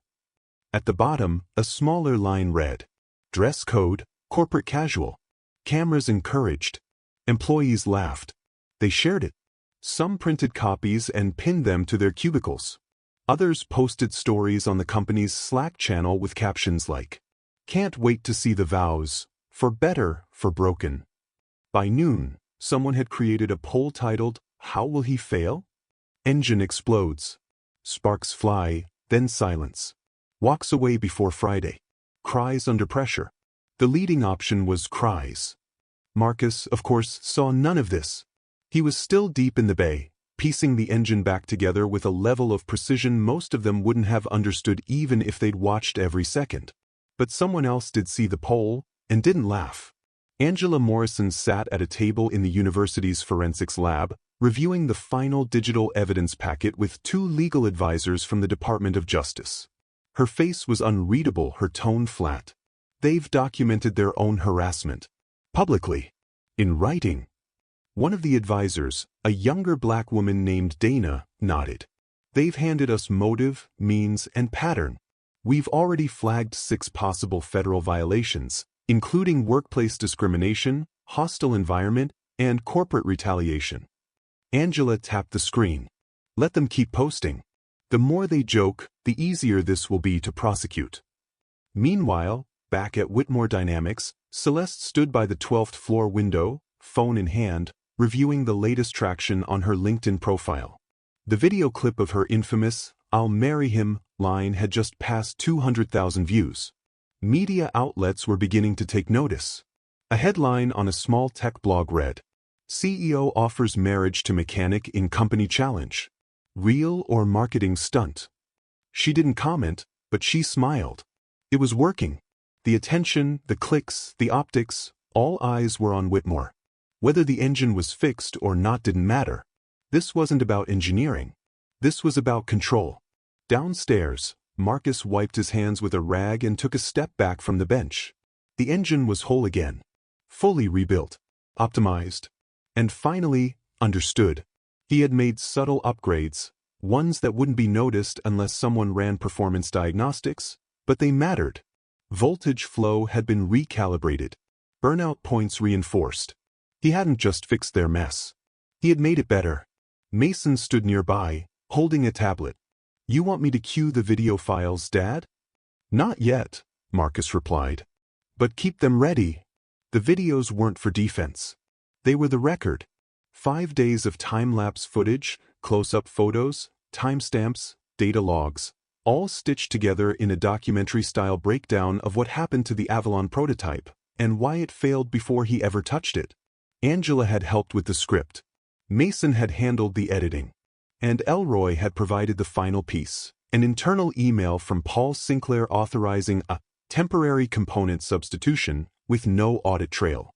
At the bottom, a smaller line read, Dress code, corporate casual. Cameras encouraged. Employees laughed. They shared it. Some printed copies and pinned them to their cubicles. Others posted stories on the company's Slack channel with captions like, Can't wait to see the vows, for better, for broken. By noon, someone had created a poll titled, How will he fail? Engine explodes. Sparks fly, then silence. Walks away before Friday. Cries under pressure. The leading option was cries. Marcus, of course, saw none of this. He was still deep in the bay, piecing the engine back together with a level of precision most of them wouldn't have understood even if they'd watched every second. But someone else did see the poll, and didn't laugh. Angela Morrison sat at a table in the university's forensics lab, reviewing the final digital evidence packet with 2 legal advisors from the Department of Justice. Her face was unreadable, her tone flat. They've documented their own harassment. Publicly. In writing. One of the advisors, a younger black woman named Dana, nodded. They've handed us motive, means, and pattern. We've already flagged 6 possible federal violations, including workplace discrimination, hostile environment, and corporate retaliation. Angela tapped the screen. Let them keep posting. The more they joke, the easier this will be to prosecute. Meanwhile, back at Whitmore Dynamics, Celeste stood by the 12th floor window, phone in hand, reviewing the latest traction on her LinkedIn profile. The video clip of her infamous, I'll marry him, line had just passed 200,000 views. Media outlets were beginning to take notice. A headline on a small tech blog read, CEO offers marriage to mechanic in company challenge. Real or marketing stunt? She didn't comment, but she smiled. It was working. The attention, the clicks, the optics, all eyes were on Whitmore. Whether the engine was fixed or not didn't matter. This wasn't about engineering. This was about control. Downstairs, Marcus wiped his hands with a rag and took a step back from the bench. The engine was whole again. Fully rebuilt. Optimized. And finally, understood. He had made subtle upgrades, ones that wouldn't be noticed unless someone ran performance diagnostics, but they mattered. Voltage flow had been recalibrated. Burnout points reinforced. He hadn't just fixed their mess. He had made it better. Mason stood nearby, holding a tablet. You want me to cue the video files, Dad? Not yet, Marcus replied. But keep them ready. The videos weren't for defense. They were the record. 5 days of time-lapse footage, close-up photos, timestamps, data logs, all stitched together in a documentary-style breakdown of what happened to the Avalon prototype and why it failed before he ever touched it. Angela had helped with the script. Mason had handled the editing. And Elroy had provided the final piece, An internal email from Paul Sinclair authorizing a temporary component substitution with no audit trail.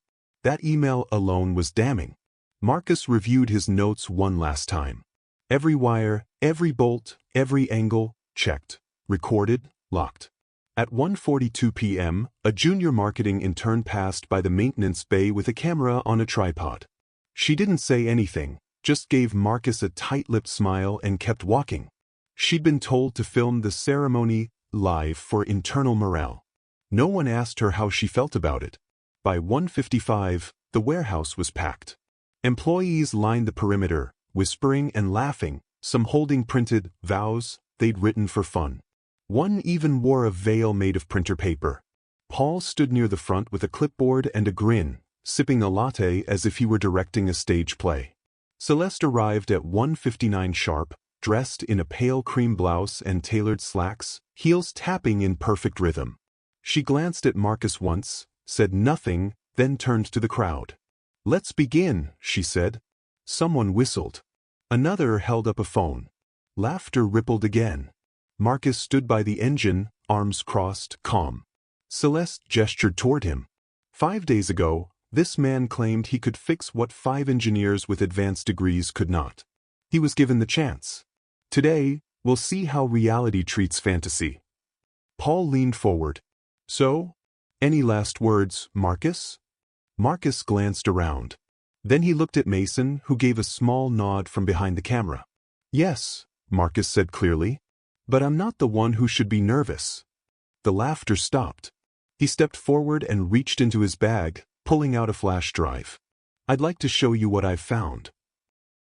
That email alone was damning. Marcus reviewed his notes one last time. Every wire, every bolt, every angle, checked, recorded, locked. At 1:42 p.m., a junior marketing intern passed by the maintenance bay with a camera on a tripod. She didn't say anything, just gave Marcus a tight-lipped smile and kept walking. She'd been told to film the ceremony live for internal morale. No one asked her how she felt about it. By 1:55, the warehouse was packed. Employees lined the perimeter, whispering and laughing, some holding printed vows they'd written for fun. One even wore a veil made of printer paper. Paul stood near the front with a clipboard and a grin, sipping a latte as if he were directing a stage play. Celeste arrived at 1:59 sharp, dressed in a pale cream blouse and tailored slacks, heels tapping in perfect rhythm. She glanced at Marcus once, said nothing, then turned to the crowd. "Let's begin," she said. Someone whistled. Another held up a phone. Laughter rippled again. Marcus stood by the engine, arms crossed, calm. Celeste gestured toward him. 5 days ago, this man claimed he could fix what 5 engineers with advanced degrees could not. He was given the chance. Today, we'll see how reality treats fantasy. Paul leaned forward. "So? Any last words, Marcus?" Marcus glanced around. Then he looked at Mason, who gave a small nod from behind the camera. "Yes," Marcus said clearly. "But I'm not the one who should be nervous." The laughter stopped. He stepped forward and reached into his bag, pulling out a flash drive. "I'd like to show you what I've found."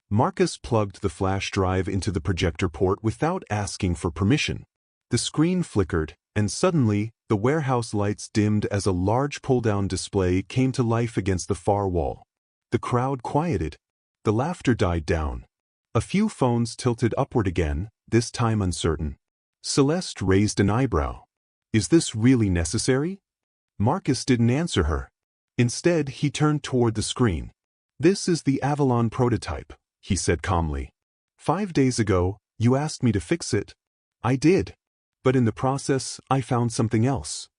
Marcus plugged the flash drive into the projector port without asking for permission. The screen flickered, and suddenly, the warehouse lights dimmed as a large pull-down display came to life against the far wall. The crowd quieted. The laughter died down. A few phones tilted upward again, this time uncertain. Celeste raised an eyebrow. "Is this really necessary?" Marcus didn't answer her. Instead, he turned toward the screen. "This is the Avalon prototype," he said calmly. 5 days ago, you asked me to fix it. I did. But in the process, I found something else."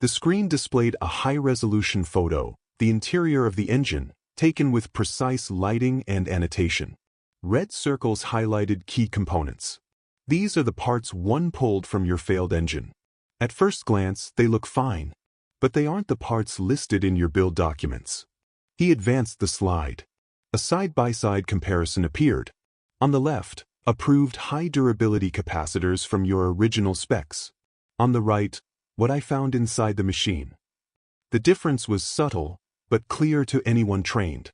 The screen displayed a high-resolution photo, the interior of the engine, taken with precise lighting and annotation. Red circles highlighted key components. "These are the parts one pulled from your failed engine. At first glance, they look fine. But they aren't the parts listed in your build documents." He advanced the slide. A side-by-side comparison appeared. On the left, approved high-durability capacitors from your original specs. On the right, what I found inside the machine. The difference was subtle, but clear to anyone trained.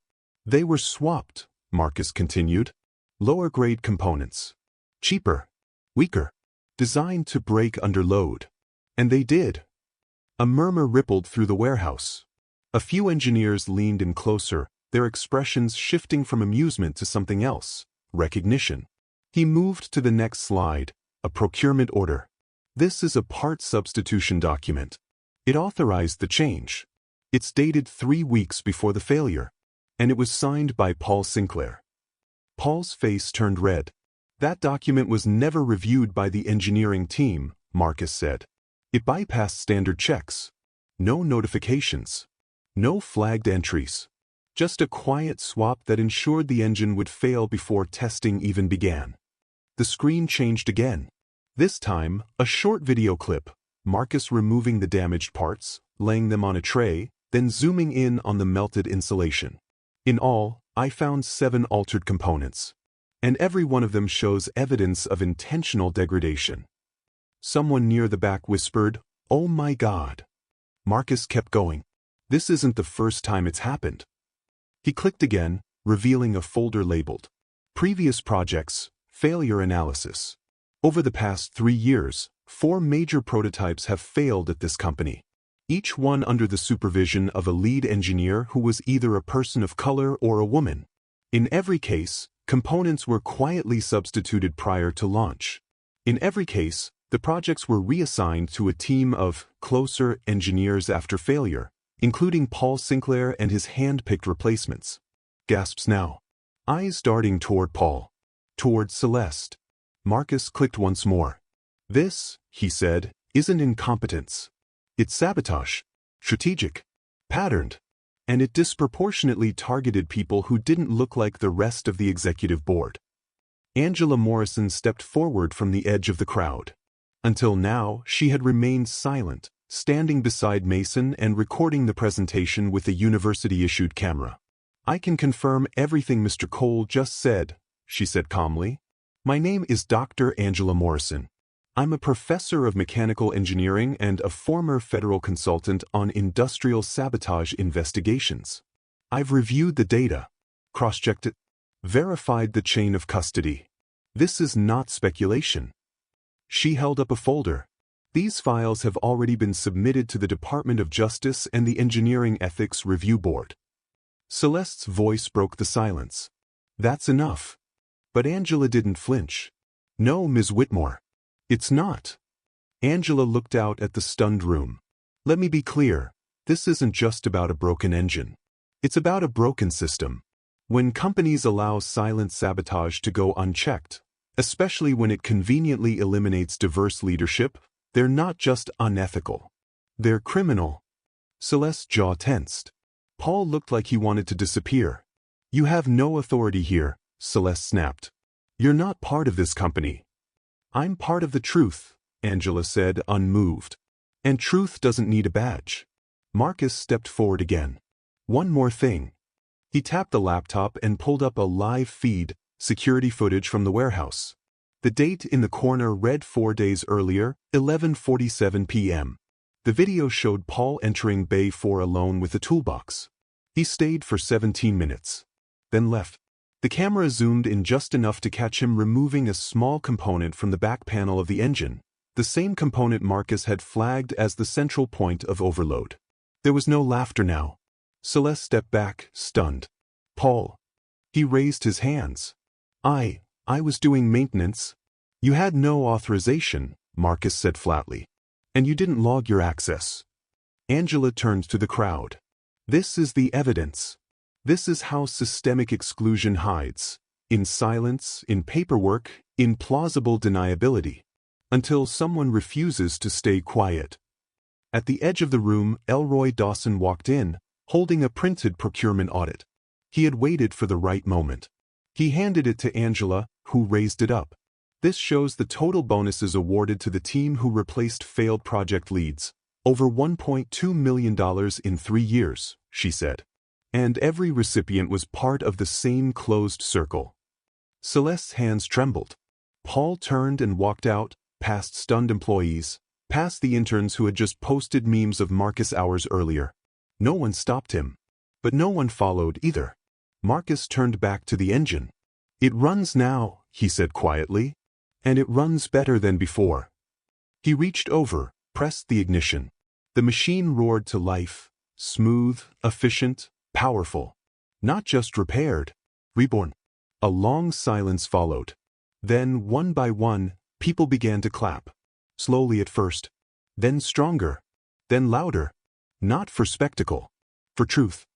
"They were swapped," Marcus continued. "Lower-grade components. Cheaper. Weaker. Designed to break under load. And they did." A murmur rippled through the warehouse. A few engineers leaned in closer, their expressions shifting from amusement to something else, recognition. He moved to the next slide, a procurement order. "This is a part substitution document. It authorized the change. It's dated 3 weeks before the failure. And it was signed by Paul Sinclair." Paul's face turned red. "That document was never reviewed by the engineering team," Marcus said. "It bypassed standard checks. No notifications. No flagged entries. Just a quiet swap that ensured the engine would fail before testing even began." The screen changed again. This time, a short video clip, Marcus removing the damaged parts, laying them on a tray, then zooming in on the melted insulation. "In all, I found 7 altered components. And every one of them shows evidence of intentional degradation." Someone near the back whispered, "Oh my God." Marcus kept going. "This isn't the first time it's happened." He clicked again, revealing a folder labeled "Previous Projects, Failure Analysis." Over the past 3 years, 4 major prototypes have failed at this company. Each one under the supervision of a lead engineer who was either a person of color or a woman. In every case, components were quietly substituted prior to launch. In every case, the projects were reassigned to a team of closer engineers after failure, including Paul Sinclair and his hand-picked replacements. Gasps now. Eyes darting toward Paul. Toward Celeste. Marcus clicked once more. This, he said, isn't incompetence. It's sabotage. Strategic. Patterned. And it disproportionately targeted people who didn't look like the rest of the executive board. Angela Morrison stepped forward from the edge of the crowd. Until now, she had remained silent, standing beside Mason and recording the presentation with a university-issued camera. "I can confirm everything Mr. Cole just said," she said calmly. "My name is Dr. Angela Morrison. I'm a professor of mechanical engineering and a former federal consultant on industrial sabotage investigations. I've reviewed the data, cross-checked it, verified the chain of custody. This is not speculation." She held up a folder. "These files have already been submitted to the Department of Justice and the Engineering Ethics Review Board." Celeste's voice broke the silence. "That's enough." But Angela didn't flinch. "No, Ms. Whitmore. It's not." Angela looked out at the stunned room. "Let me be clear. This isn't just about a broken engine. It's about a broken system. When companies allow silent sabotage to go unchecked, especially when it conveniently eliminates diverse leadership, they're not just unethical. They're criminal." Celeste's jaw tensed. Paul looked like he wanted to disappear. "You have no authority here," Celeste snapped. "You're not part of this company." "I'm part of the truth," Angela said, unmoved. "And truth doesn't need a badge." Marcus stepped forward again. "One more thing." He tapped the laptop and pulled up a live feed, security footage from the warehouse. The date in the corner read 4 days earlier, 11:47 p.m. The video showed Paul entering Bay 4 alone with a toolbox. He stayed for 17 minutes. Then left. The camera zoomed in just enough to catch him removing a small component from the back panel of the engine, the same component Marcus had flagged as the central point of overload. There was no laughter now. Celeste stepped back, stunned. "Paul." He raised his hands. I was doing maintenance." "You had no authorization," Marcus said flatly. "And you didn't log your access." Angela turned to the crowd. "This is the evidence. This is how systemic exclusion hides. In silence, in paperwork, in plausible deniability. Until someone refuses to stay quiet." At the edge of the room, Elroy Dawson walked in, holding a printed procurement audit. He had waited for the right moment. He handed it to Angela, who raised it up. "This shows the total bonuses awarded to the team who replaced failed project leads. Over $1.2 million in 3 years, she said. And every recipient was part of the same closed circle." Celeste's hands trembled. Paul turned and walked out, past stunned employees, past the interns who had just posted memes of Marcus hours earlier. No one stopped him. But no one followed either. Marcus turned back to the engine. "It runs now," he said quietly. "And it runs better than before." He reached over, pressed the ignition. The machine roared to life, smooth, efficient, powerful. Not just repaired, reborn. A long silence followed. Then, one by one, people began to clap. Slowly at first. Then stronger. Then louder. Not for spectacle. For truth.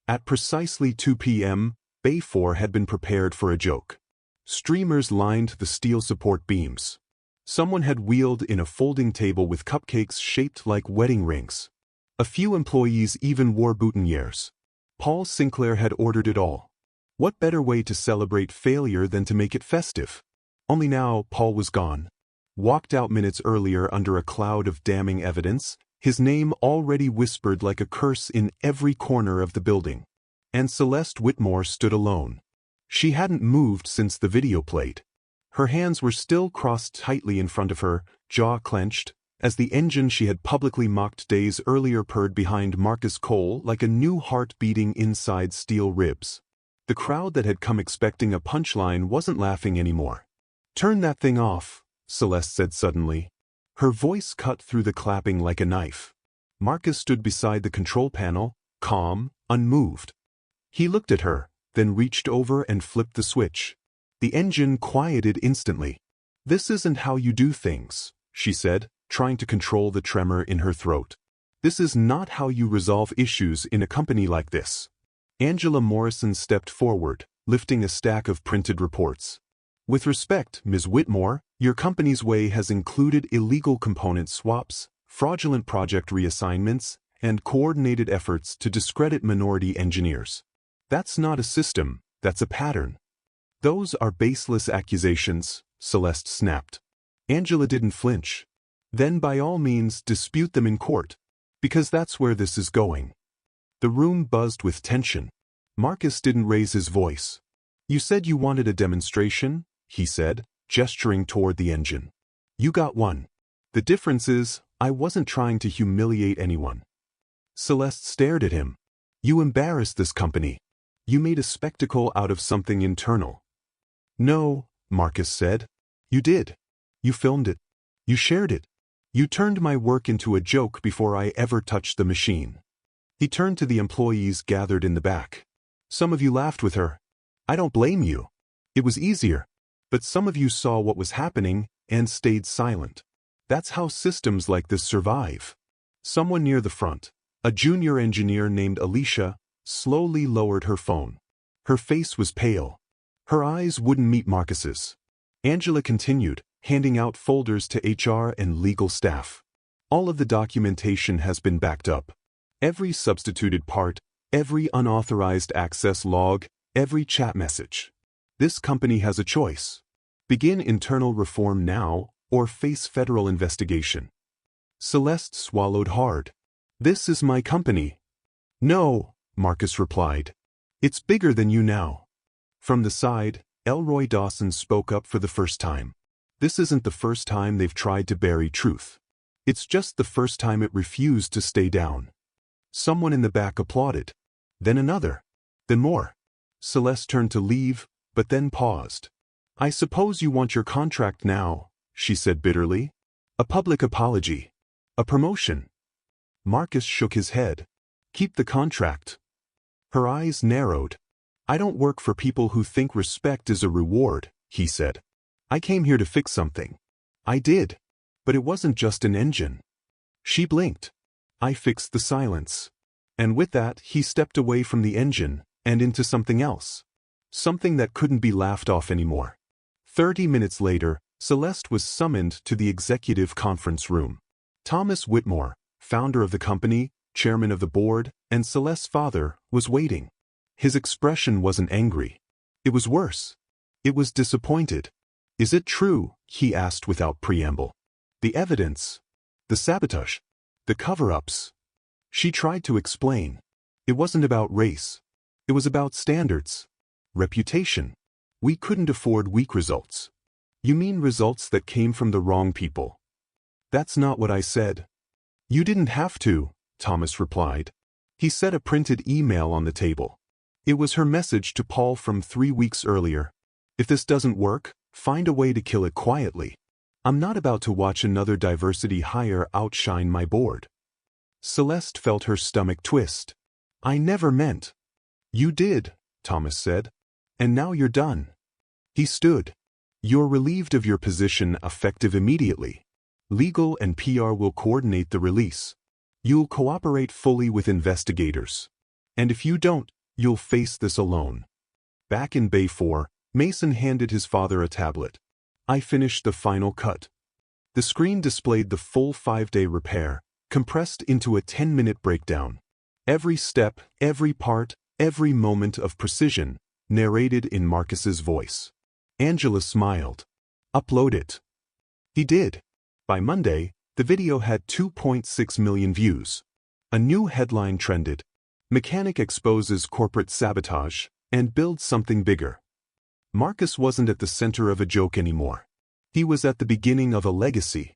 At precisely 2 p.m., Bay 4 had been prepared for a joke. Streamers lined the steel support beams. Someone had wheeled in a folding table with cupcakes shaped like wedding rings. A few employees even wore boutonnieres. Paul Sinclair had ordered it all. What better way to celebrate failure than to make it festive? Only now Paul was gone. Walked out minutes earlier under a cloud of damning evidence, his name already whispered like a curse in every corner of the building. And Celeste Whitmore stood alone. She hadn't moved since the video played. Her hands were still crossed tightly in front of her, jaw clenched, as the engine she had publicly mocked days earlier purred behind Marcus Cole like a new heart beating inside steel ribs. The crowd that had come expecting a punchline wasn't laughing anymore. "Turn that thing off," Celeste said suddenly. Her voice cut through the clapping like a knife. Marcus stood beside the control panel, calm, unmoved. He looked at her, then reached over and flipped the switch. The engine quieted instantly. "This isn't how you do things," she said, trying to control the tremor in her throat. "This is not how you resolve issues in a company like this." Angela Morrison stepped forward, lifting a stack of printed reports. "With respect, Ms. Whitmore, Your company's way has included illegal component swaps, fraudulent project reassignments, and coordinated efforts to discredit minority engineers. That's not a system, that's a pattern. Those are baseless accusations, Celeste snapped. Angela didn't flinch. Then by all means dispute them in court, because that's where this is going. The room buzzed with tension. Marcus didn't raise his voice. You said you wanted a demonstration, he said, gesturing toward the engine. You got one. The difference is, I wasn't trying to humiliate anyone. Celeste stared at him. You embarrassed this company. You made a spectacle out of something internal. No, Marcus said. You did. You filmed it. You shared it. You turned my work into a joke before I ever touched the machine. He turned to the employees gathered in the back. Some of you laughed with her. I don't blame you. It was easier. But some of you saw what was happening and stayed silent. That's how systems like this survive. Someone near the front, a junior engineer named Alicia, slowly lowered her phone. Her face was pale. Her eyes wouldn't meet Marcus's. Angela continued, handing out folders to HR and legal staff. All of the documentation has been backed up. Every substituted part, every unauthorized access log, every chat message. This company has a choice. Begin internal reform now, or face federal investigation. Celeste swallowed hard. This is my company. No, Marcus replied. It's bigger than you now. From the side, Elroy Dawson spoke up for the first time. This isn't the first time they've tried to bury truth. It's just the first time it refused to stay down. Someone in the back applauded. Then another. Then more. Celeste turned to leave, but then paused. I suppose you want your contract now, she said bitterly. A public apology. A promotion. Marcus shook his head. Keep the contract. Her eyes narrowed. I don't work for people who think respect is a reward, he said. I came here to fix something. I did. But it wasn't just an engine. She blinked. I fixed the silence. And with that, he stepped away from the engine and into something else. Something that couldn't be laughed off anymore. 30 minutes later, Celeste was summoned to the executive conference room. Thomas Whitmore, founder of the company, chairman of the board, and Celeste's father, was waiting. His expression wasn't angry. It was worse. It was disappointed. Is it true? He asked without preamble. The evidence. The sabotage. The cover-ups. She tried to explain. It wasn't about race. It was about standards. Reputation. We couldn't afford weak results. You mean results that came from the wrong people? That's not what I said. You didn't have to, Thomas replied. He set a printed email on the table. It was her message to Paul from 3 weeks earlier. If this doesn't work, find a way to kill it quietly. I'm not about to watch another diversity hire outshine my board. Celeste felt her stomach twist. I never meant. You did, Thomas said. And now you're done. He stood. You're relieved of your position effective immediately. Legal and PR will coordinate the release. You'll cooperate fully with investigators. And if you don't, you'll face this alone. Back in Bay 4, Mason handed his father a tablet. I finished the final cut. The screen displayed the full 5-day repair, compressed into a 10-minute breakdown. Every step, every part, every moment of precision, narrated in Marcus's voice. Angela smiled. Upload it. He did. By Monday, the video had 2.6 million views. A new headline trended. Mechanic exposes corporate sabotage and builds something bigger. Marcus wasn't at the center of a joke anymore. He was at the beginning of a legacy.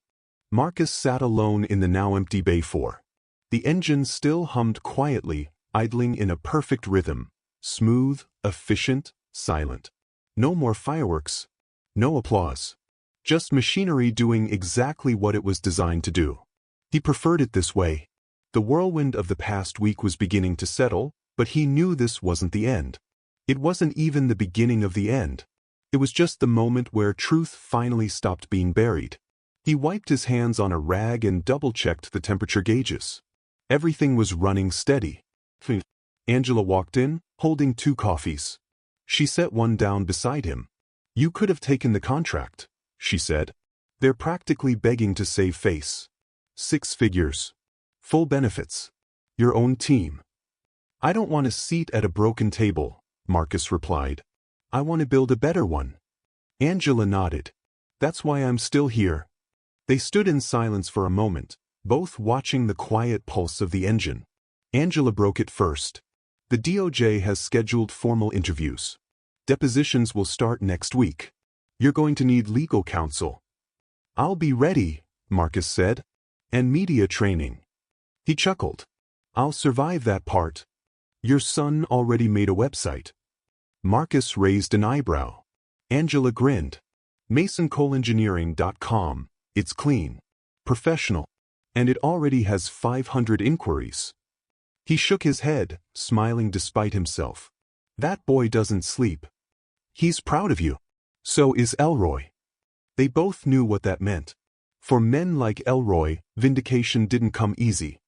Marcus sat alone in the now empty Bay 4. The engine still hummed quietly, idling in a perfect rhythm. Smooth, efficient, silent. No more fireworks. No applause. Just machinery doing exactly what it was designed to do. He preferred it this way. The whirlwind of the past week was beginning to settle, but he knew this wasn't the end. It wasn't even the beginning of the end. It was just the moment where truth finally stopped being buried. He wiped his hands on a rag and double-checked the temperature gauges. Everything was running steady. Angela walked in, holding 2 coffees. She set one down beside him. You could have taken the contract. she said. They're practically begging to save face. 6 figures. Full benefits. Your own team. I don't want a seat at a broken table, Marcus replied. I want to build a better one. Angela nodded. That's why I'm still here. They stood in silence for a moment, both watching the quiet pulse of the engine. Angela broke it first. The DOJ has scheduled formal interviews. Depositions will start next week. You're going to need legal counsel. I'll be ready, Marcus said. And media training. He chuckled. I'll survive that part. Your son already made a website. Marcus raised an eyebrow. Angela grinned. MasonCoalEngineering.com. It's clean. Professional. And it already has 500 inquiries. He shook his head, smiling despite himself. That boy doesn't sleep. He's proud of you. So is Elroy. They both knew what that meant. For men like Elroy, vindication didn't come easy.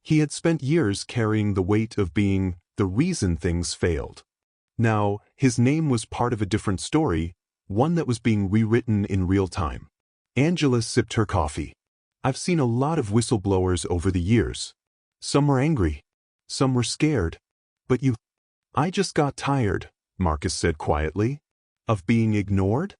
He had spent years carrying the weight of being the reason things failed. Now, his name was part of a different story, one that was being rewritten in real time. Angela sipped her coffee. I've seen a lot of whistleblowers over the years. Some were angry. Some were scared. But I just got tired, Marcus said quietly. Of being ignored?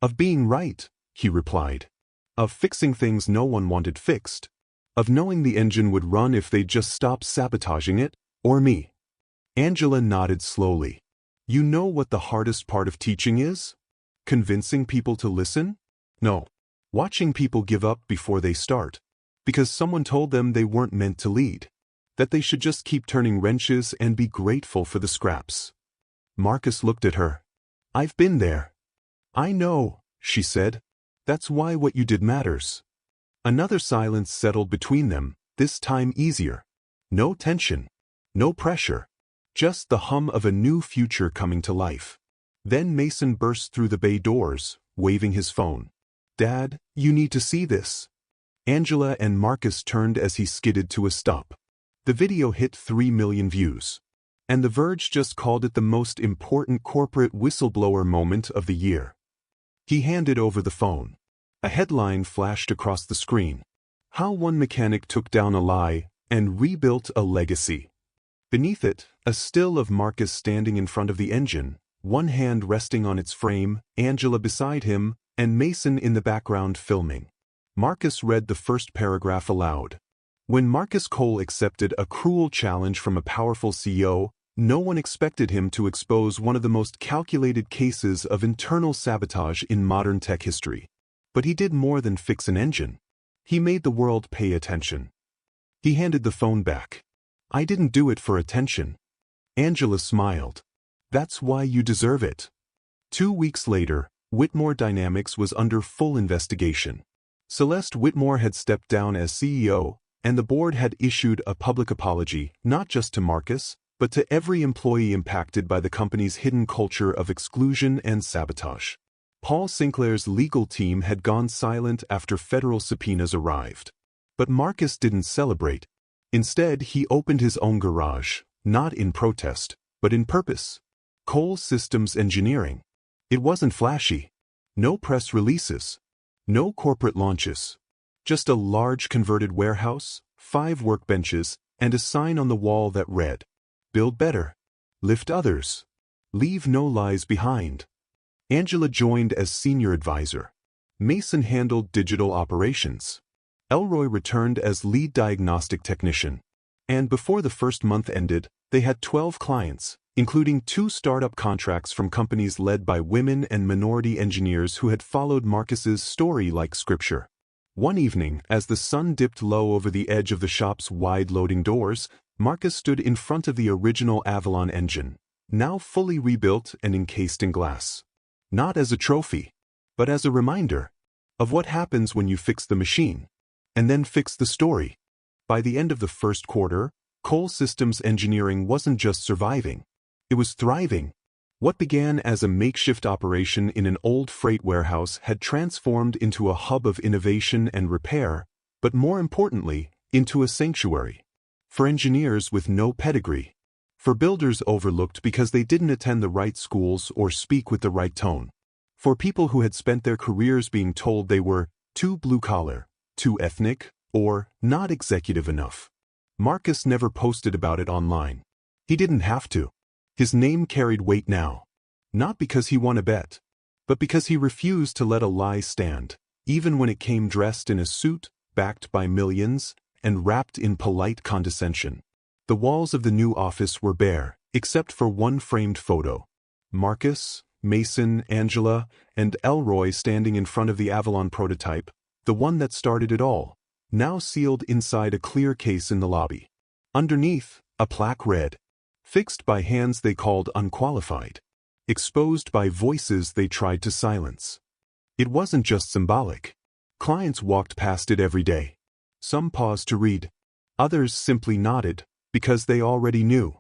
Of being right, he replied. Of fixing things no one wanted fixed. Of knowing the engine would run if they'd just stop sabotaging it, or me. Angela nodded slowly. You know what the hardest part of teaching is? Convincing people to listen? No. Watching people give up before they start. Because someone told them they weren't meant to lead. That they should just keep turning wrenches and be grateful for the scraps. Marcus looked at her. I've been there. I know, she said. That's why what you did matters. Another silence settled between them, this time easier. No tension. No pressure. Just the hum of a new future coming to life. Then Mason burst through the bay doors, waving his phone. Dad, you need to see this. Angela and Marcus turned as he skidded to a stop. The video hit 3 million views. And The Verge just called it the most important corporate whistleblower moment of the year. He handed over the phone. A headline flashed across the screen. How one mechanic took down a lie and rebuilt a legacy. Beneath it, a still of Marcus standing in front of the engine, one hand resting on its frame, Angela beside him, and Mason in the background filming. Marcus read the first paragraph aloud. When Marcus Cole accepted a cruel challenge from a powerful CEO, no one expected him to expose one of the most calculated cases of internal sabotage in modern tech history. But he did more than fix an engine. He made the world pay attention. He handed the phone back. I didn't do it for attention. Angela smiled. That's why you deserve it. 2 weeks later, Whitmore Dynamics was under full investigation. Celeste Whitmore had stepped down as CEO, and the board had issued a public apology, not just to Marcus, but to every employee impacted by the company's hidden culture of exclusion and sabotage. Paul Sinclair's legal team had gone silent after federal subpoenas arrived. But Marcus didn't celebrate. Instead, he opened his own garage, not in protest, but in purpose. Cole Systems Engineering. It wasn't flashy. No press releases. No corporate launches. Just a large converted warehouse, 5 workbenches, and a sign on the wall that read, Build better. Lift others. Leave no lies behind. Angela joined as senior advisor. Mason handled digital operations. Elroy returned as lead diagnostic technician. And before the first month ended, they had 12 clients, including 2 startup contracts from companies led by women and minority engineers who had followed Marcus's story like scripture. One evening, as the sun dipped low over the edge of the shop's wide loading doors, Marcus stood in front of the original Avalon engine, now fully rebuilt and encased in glass. Not as a trophy, but as a reminder of what happens when you fix the machine, and then fix the story. By the end of the first quarter, Cole Systems Engineering wasn't just surviving, it was thriving. What began as a makeshift operation in an old freight warehouse had transformed into a hub of innovation and repair, but more importantly, into a sanctuary. For engineers with no pedigree. For builders overlooked because they didn't attend the right schools or speak with the right tone. For people who had spent their careers being told they were too blue-collar, too ethnic, or not executive enough. Marcus never posted about it online. He didn't have to. His name carried weight now. Not because he won a bet, but because he refused to let a lie stand, even when it came dressed in a suit, backed by millions, and wrapped in polite condescension. The walls of the new office were bare, except for one framed photo. Marcus, Mason, Angela, and Elroy standing in front of the Avalon prototype, the one that started it all, now sealed inside a clear case in the lobby. Underneath, a plaque read, "Fixed by hands they called unqualified. Exposed by voices they tried to silence." It wasn't just symbolic. Clients walked past it every day. Some paused to read. Others simply nodded, because they already knew.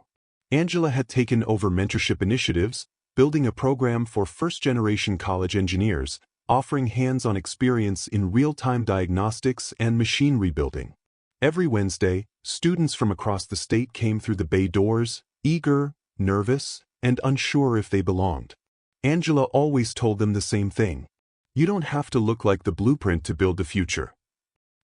Angela had taken over mentorship initiatives, building a program for first-generation college engineers, offering hands-on experience in real-time diagnostics and machine rebuilding. Every Wednesday, students from across the state came through the bay doors, eager, nervous, and unsure if they belonged. Angela always told them the same thing. You don't have to look like the blueprint to build the future.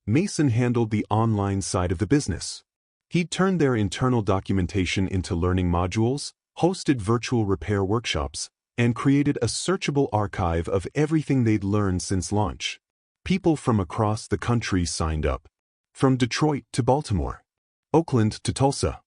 Mason handled the online side of the business. He'd turned their internal documentation into learning modules, hosted virtual repair workshops, and created a searchable archive of everything they'd learned since launch. People from across the country signed up. From Detroit to Baltimore, Oakland to Tulsa.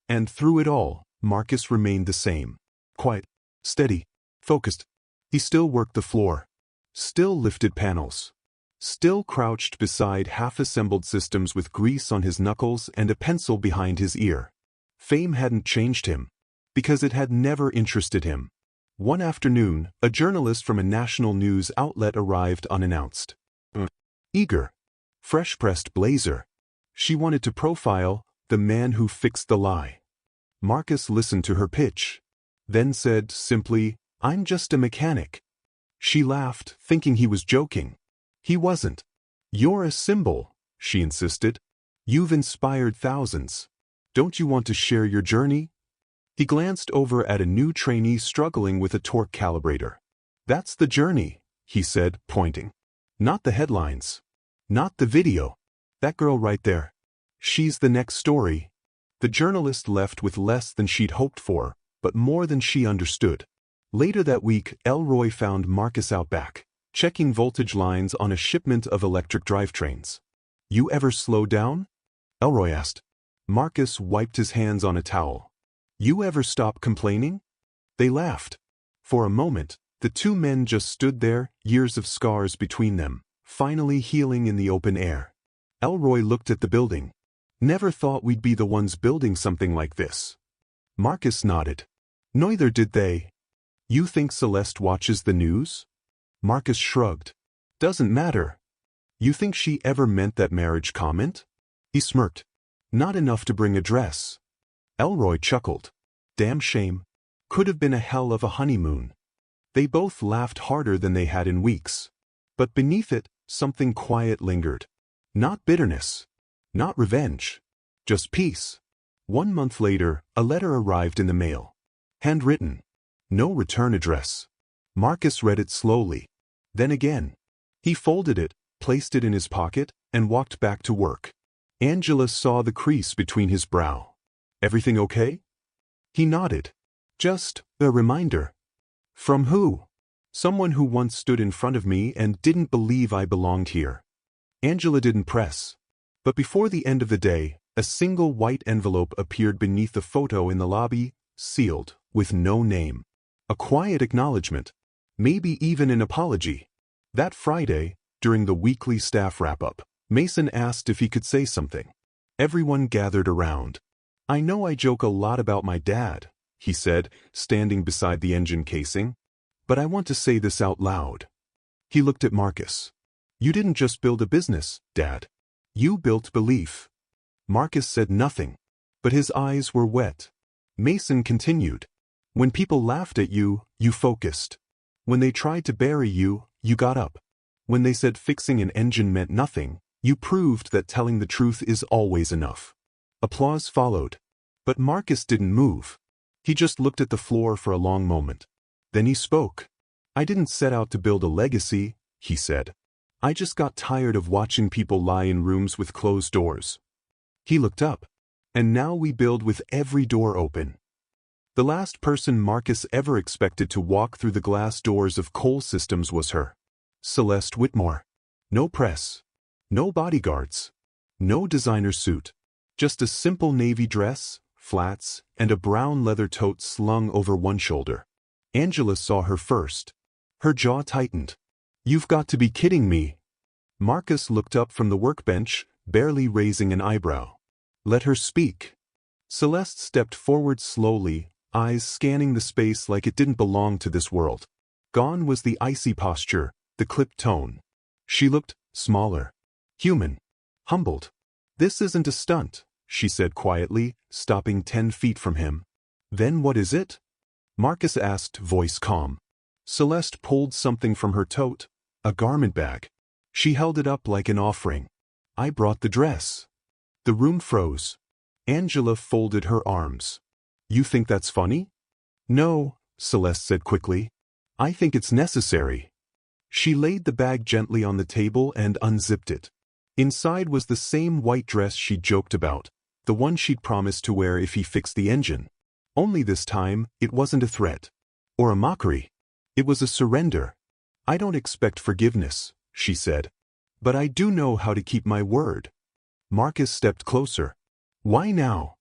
And through it all, Marcus remained the same. Quiet, steady, focused. He still worked the floor. Still lifted panels. Still crouched beside half-assembled systems with grease on his knuckles and a pencil behind his ear. Fame hadn't changed him, because it had never interested him. One afternoon, a journalist from a national news outlet arrived unannounced. Eager. Fresh-pressed blazer. She wanted to profile the man who fixed the lie. Marcus listened to her pitch, then said simply, "I'm just a mechanic." She laughed, thinking he was joking. He wasn't. "You're a symbol," she insisted. "You've inspired thousands. Don't you want to share your journey?" He glanced over at a new trainee struggling with a torque calibrator. "That's the journey," he said, pointing. "Not the headlines. Not the video. That girl right there. She's the next story." The journalist left with less than she'd hoped for, but more than she understood. Later that week, Elroy found Marcus out back, checking voltage lines on a shipment of electric drivetrains. "You ever slow down?" Elroy asked. Marcus wiped his hands on a towel. "You ever stop complaining?" They laughed. For a moment, the two men just stood there, years of scars between them, finally healing in the open air. Elroy looked at the building. "Never thought we'd be the ones building something like this." Marcus nodded. "Neither did they." "You think Celeste watches the news?" Marcus shrugged. "Doesn't matter." "You think she ever meant that marriage comment?" He smirked. "Not enough to bring a dress." Elroy chuckled. "Damn shame. Could have been a hell of a honeymoon." They both laughed harder than they had in weeks. But beneath it, something quiet lingered. Not bitterness. Not revenge. Just peace. 1 month later, a letter arrived in the mail. Handwritten. No return address. Marcus read it slowly. Then again. He folded it, placed it in his pocket, and walked back to work. Angela saw the crease between his brow. "Everything okay?" He nodded. "Just a reminder." "From who?" "Someone who once stood in front of me and didn't believe I belonged here." Angela didn't press. But before the end of the day, a single white envelope appeared beneath the photo in the lobby, sealed, with no name. A quiet acknowledgement. Maybe even an apology. That Friday, during the weekly staff wrap-up, Mason asked if he could say something. Everyone gathered around. "I know I joke a lot about my dad," he said, standing beside the engine casing. "But I want to say this out loud." He looked at Marcus. "You didn't just build a business, Dad. You built belief." Marcus said nothing, but his eyes were wet. Mason continued. "When people laughed at you, you focused. When they tried to bury you, you got up. When they said fixing an engine meant nothing, you proved that telling the truth is always enough." Applause followed. But Marcus didn't move. He just looked at the floor for a long moment. Then he spoke. I didn't set out to build a legacy, he said. I just got tired of watching people lie in rooms with closed doors. He looked up. And now we build with every door open. The last person Marcus ever expected to walk through the glass doors of Cole Systems was her. Celeste Whitmore. No press. No bodyguards. No designer suit. Just a simple navy dress, flats, and a brown leather tote slung over one shoulder. Angela saw her first. Her jaw tightened. You've got to be kidding me. Marcus looked up from the workbench, barely raising an eyebrow. Let her speak. Celeste stepped forward slowly, eyes scanning the space like it didn't belong to this world. Gone was the icy posture, the clipped tone. She looked smaller. Human. Humbled. This isn't a stunt, she said quietly, stopping 10 feet from him. Then what is it? Marcus asked, voice calm. Celeste pulled something from her tote, a garment bag. She held it up like an offering. I brought the dress. The room froze. Angela folded her arms. You think that's funny? No, Celeste said quickly. I think it's necessary. She laid the bag gently on the table and unzipped it. Inside was the same white dress she'd joked about, the one she'd promised to wear if he fixed the engine. Only this time, it wasn't a threat. Or a mockery. It was a surrender. I don't expect forgiveness, she said. But I do know how to keep my word. Marcus stepped closer. Why now?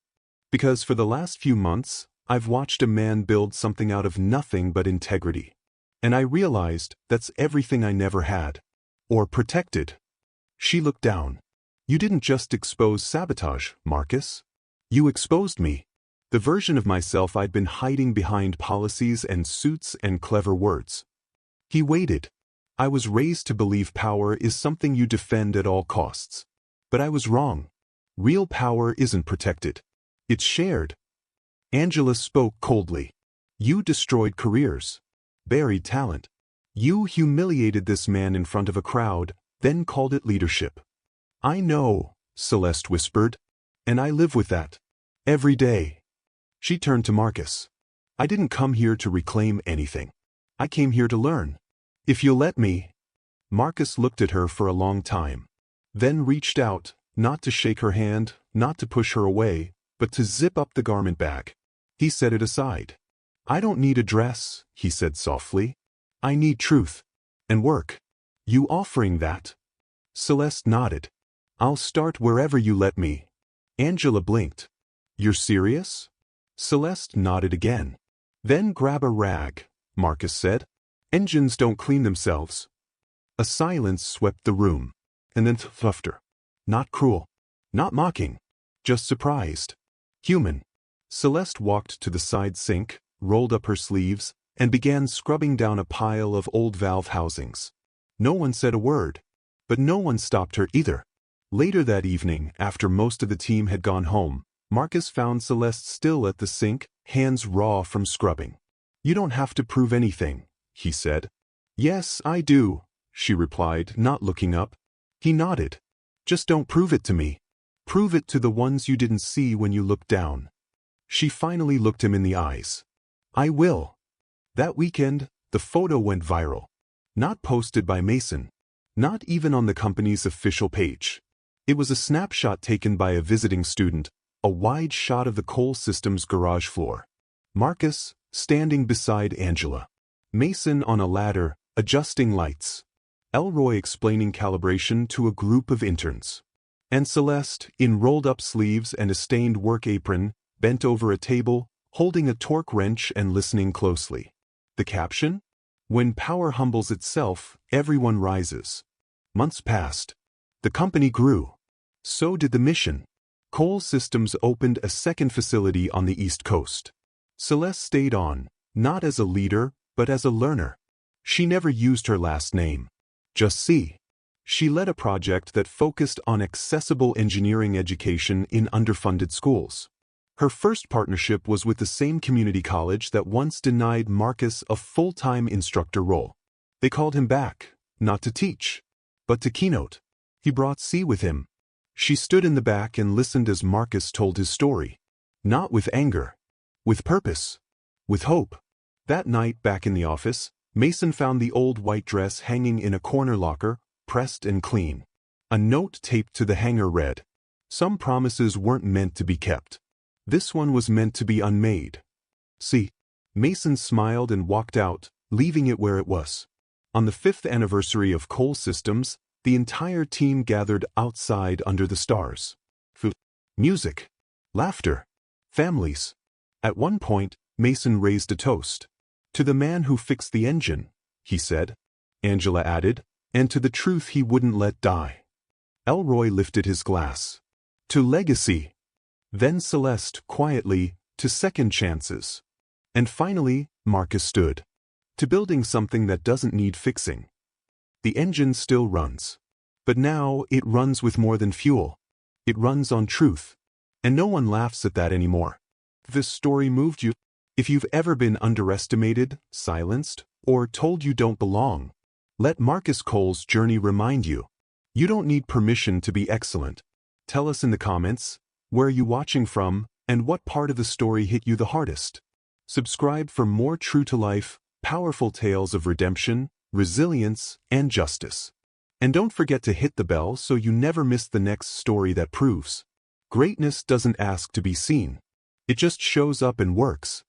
Because for the last few months, I've watched a man build something out of nothing but integrity. And I realized that's everything I never had. Or protected. She looked down. You didn't just expose sabotage, Marcus. You exposed me. The version of myself I'd been hiding behind policies and suits and clever words. He waited. I was raised to believe power is something you defend at all costs. But I was wrong. Real power isn't protected. It's shared. Angela spoke coldly. You destroyed careers. Buried talent. You humiliated this man in front of a crowd, then called it leadership. I know, Celeste whispered. And I live with that. Every day. She turned to Marcus. I didn't come here to reclaim anything. I came here to learn. If you'll let me. Marcus looked at her for a long time. Then reached out, not to shake her hand, not to push her away, but to zip up the garment bag. He set it aside. I don't need a dress, he said softly. I need truth. And work. You offering that? Celeste nodded. I'll start wherever you let me. Angela blinked. You're serious? Celeste nodded again. Then grab a rag, Marcus said. Engines don't clean themselves. A silence swept the room. And then thunder. Not cruel. Not mocking. Just surprised. Human. Celeste walked to the side sink, rolled up her sleeves, and began scrubbing down a pile of old valve housings. No one said a word. But no one stopped her either. Later that evening, after most of the team had gone home, Marcus found Celeste still at the sink, hands raw from scrubbing. You don't have to prove anything, he said. Yes, I do, she replied, not looking up. He nodded. Just don't prove it to me. Prove it to the ones you didn't see when you looked down. She finally looked him in the eyes. I will. That weekend, the photo went viral. Not posted by Mason. Not even on the company's official page. It was a snapshot taken by a visiting student, a wide shot of the Cole Systems garage floor. Marcus, standing beside Angela. Mason on a ladder, adjusting lights. Elroy explaining calibration to a group of interns. And Celeste, in rolled-up sleeves and a stained work apron, bent over a table, holding a torque wrench and listening closely. The caption? When power humbles itself, everyone rises. Months passed. The company grew. So did the mission. Cole Systems opened a second facility on the East Coast. Celeste stayed on, not as a leader, but as a learner. She never used her last name. Just C. She led a project that focused on accessible engineering education in underfunded schools. Her first partnership was with the same community college that once denied Marcus a full-time instructor role. They called him back, not to teach, but to keynote. He brought C with him. She stood in the back and listened as Marcus told his story. Not with anger. With purpose. With hope. That night back in the office, Mason found the old white dress hanging in a corner locker, pressed and clean. A note taped to the hanger read, "Some promises weren't meant to be kept. This one was meant to be unmade. See?" Mason smiled and walked out, leaving it where it was. On the 5th anniversary of Coal Systems, the entire team gathered outside under the stars. Food, music, laughter, families. At one point, Mason raised a toast. "To the man who fixed the engine," he said. Angela added, "and to the truth he wouldn't let die." Elroy lifted his glass. "To legacy." Then Celeste, quietly, "To second chances." And finally, Marcus stood. "To building something that doesn't need fixing." The engine still runs. But now it runs with more than fuel. It runs on truth. And no one laughs at that anymore. If this story moved you, if you've ever been underestimated, silenced, or told you don't belong, let Marcus Cole's journey remind you. You don't need permission to be excellent. Tell us in the comments, where are you watching from, and what part of the story hit you the hardest? Subscribe for more true-to-life, powerful tales of redemption, resilience, and justice. And don't forget to hit the bell so you never miss the next story that proves greatness doesn't ask to be seen. It just shows up and works.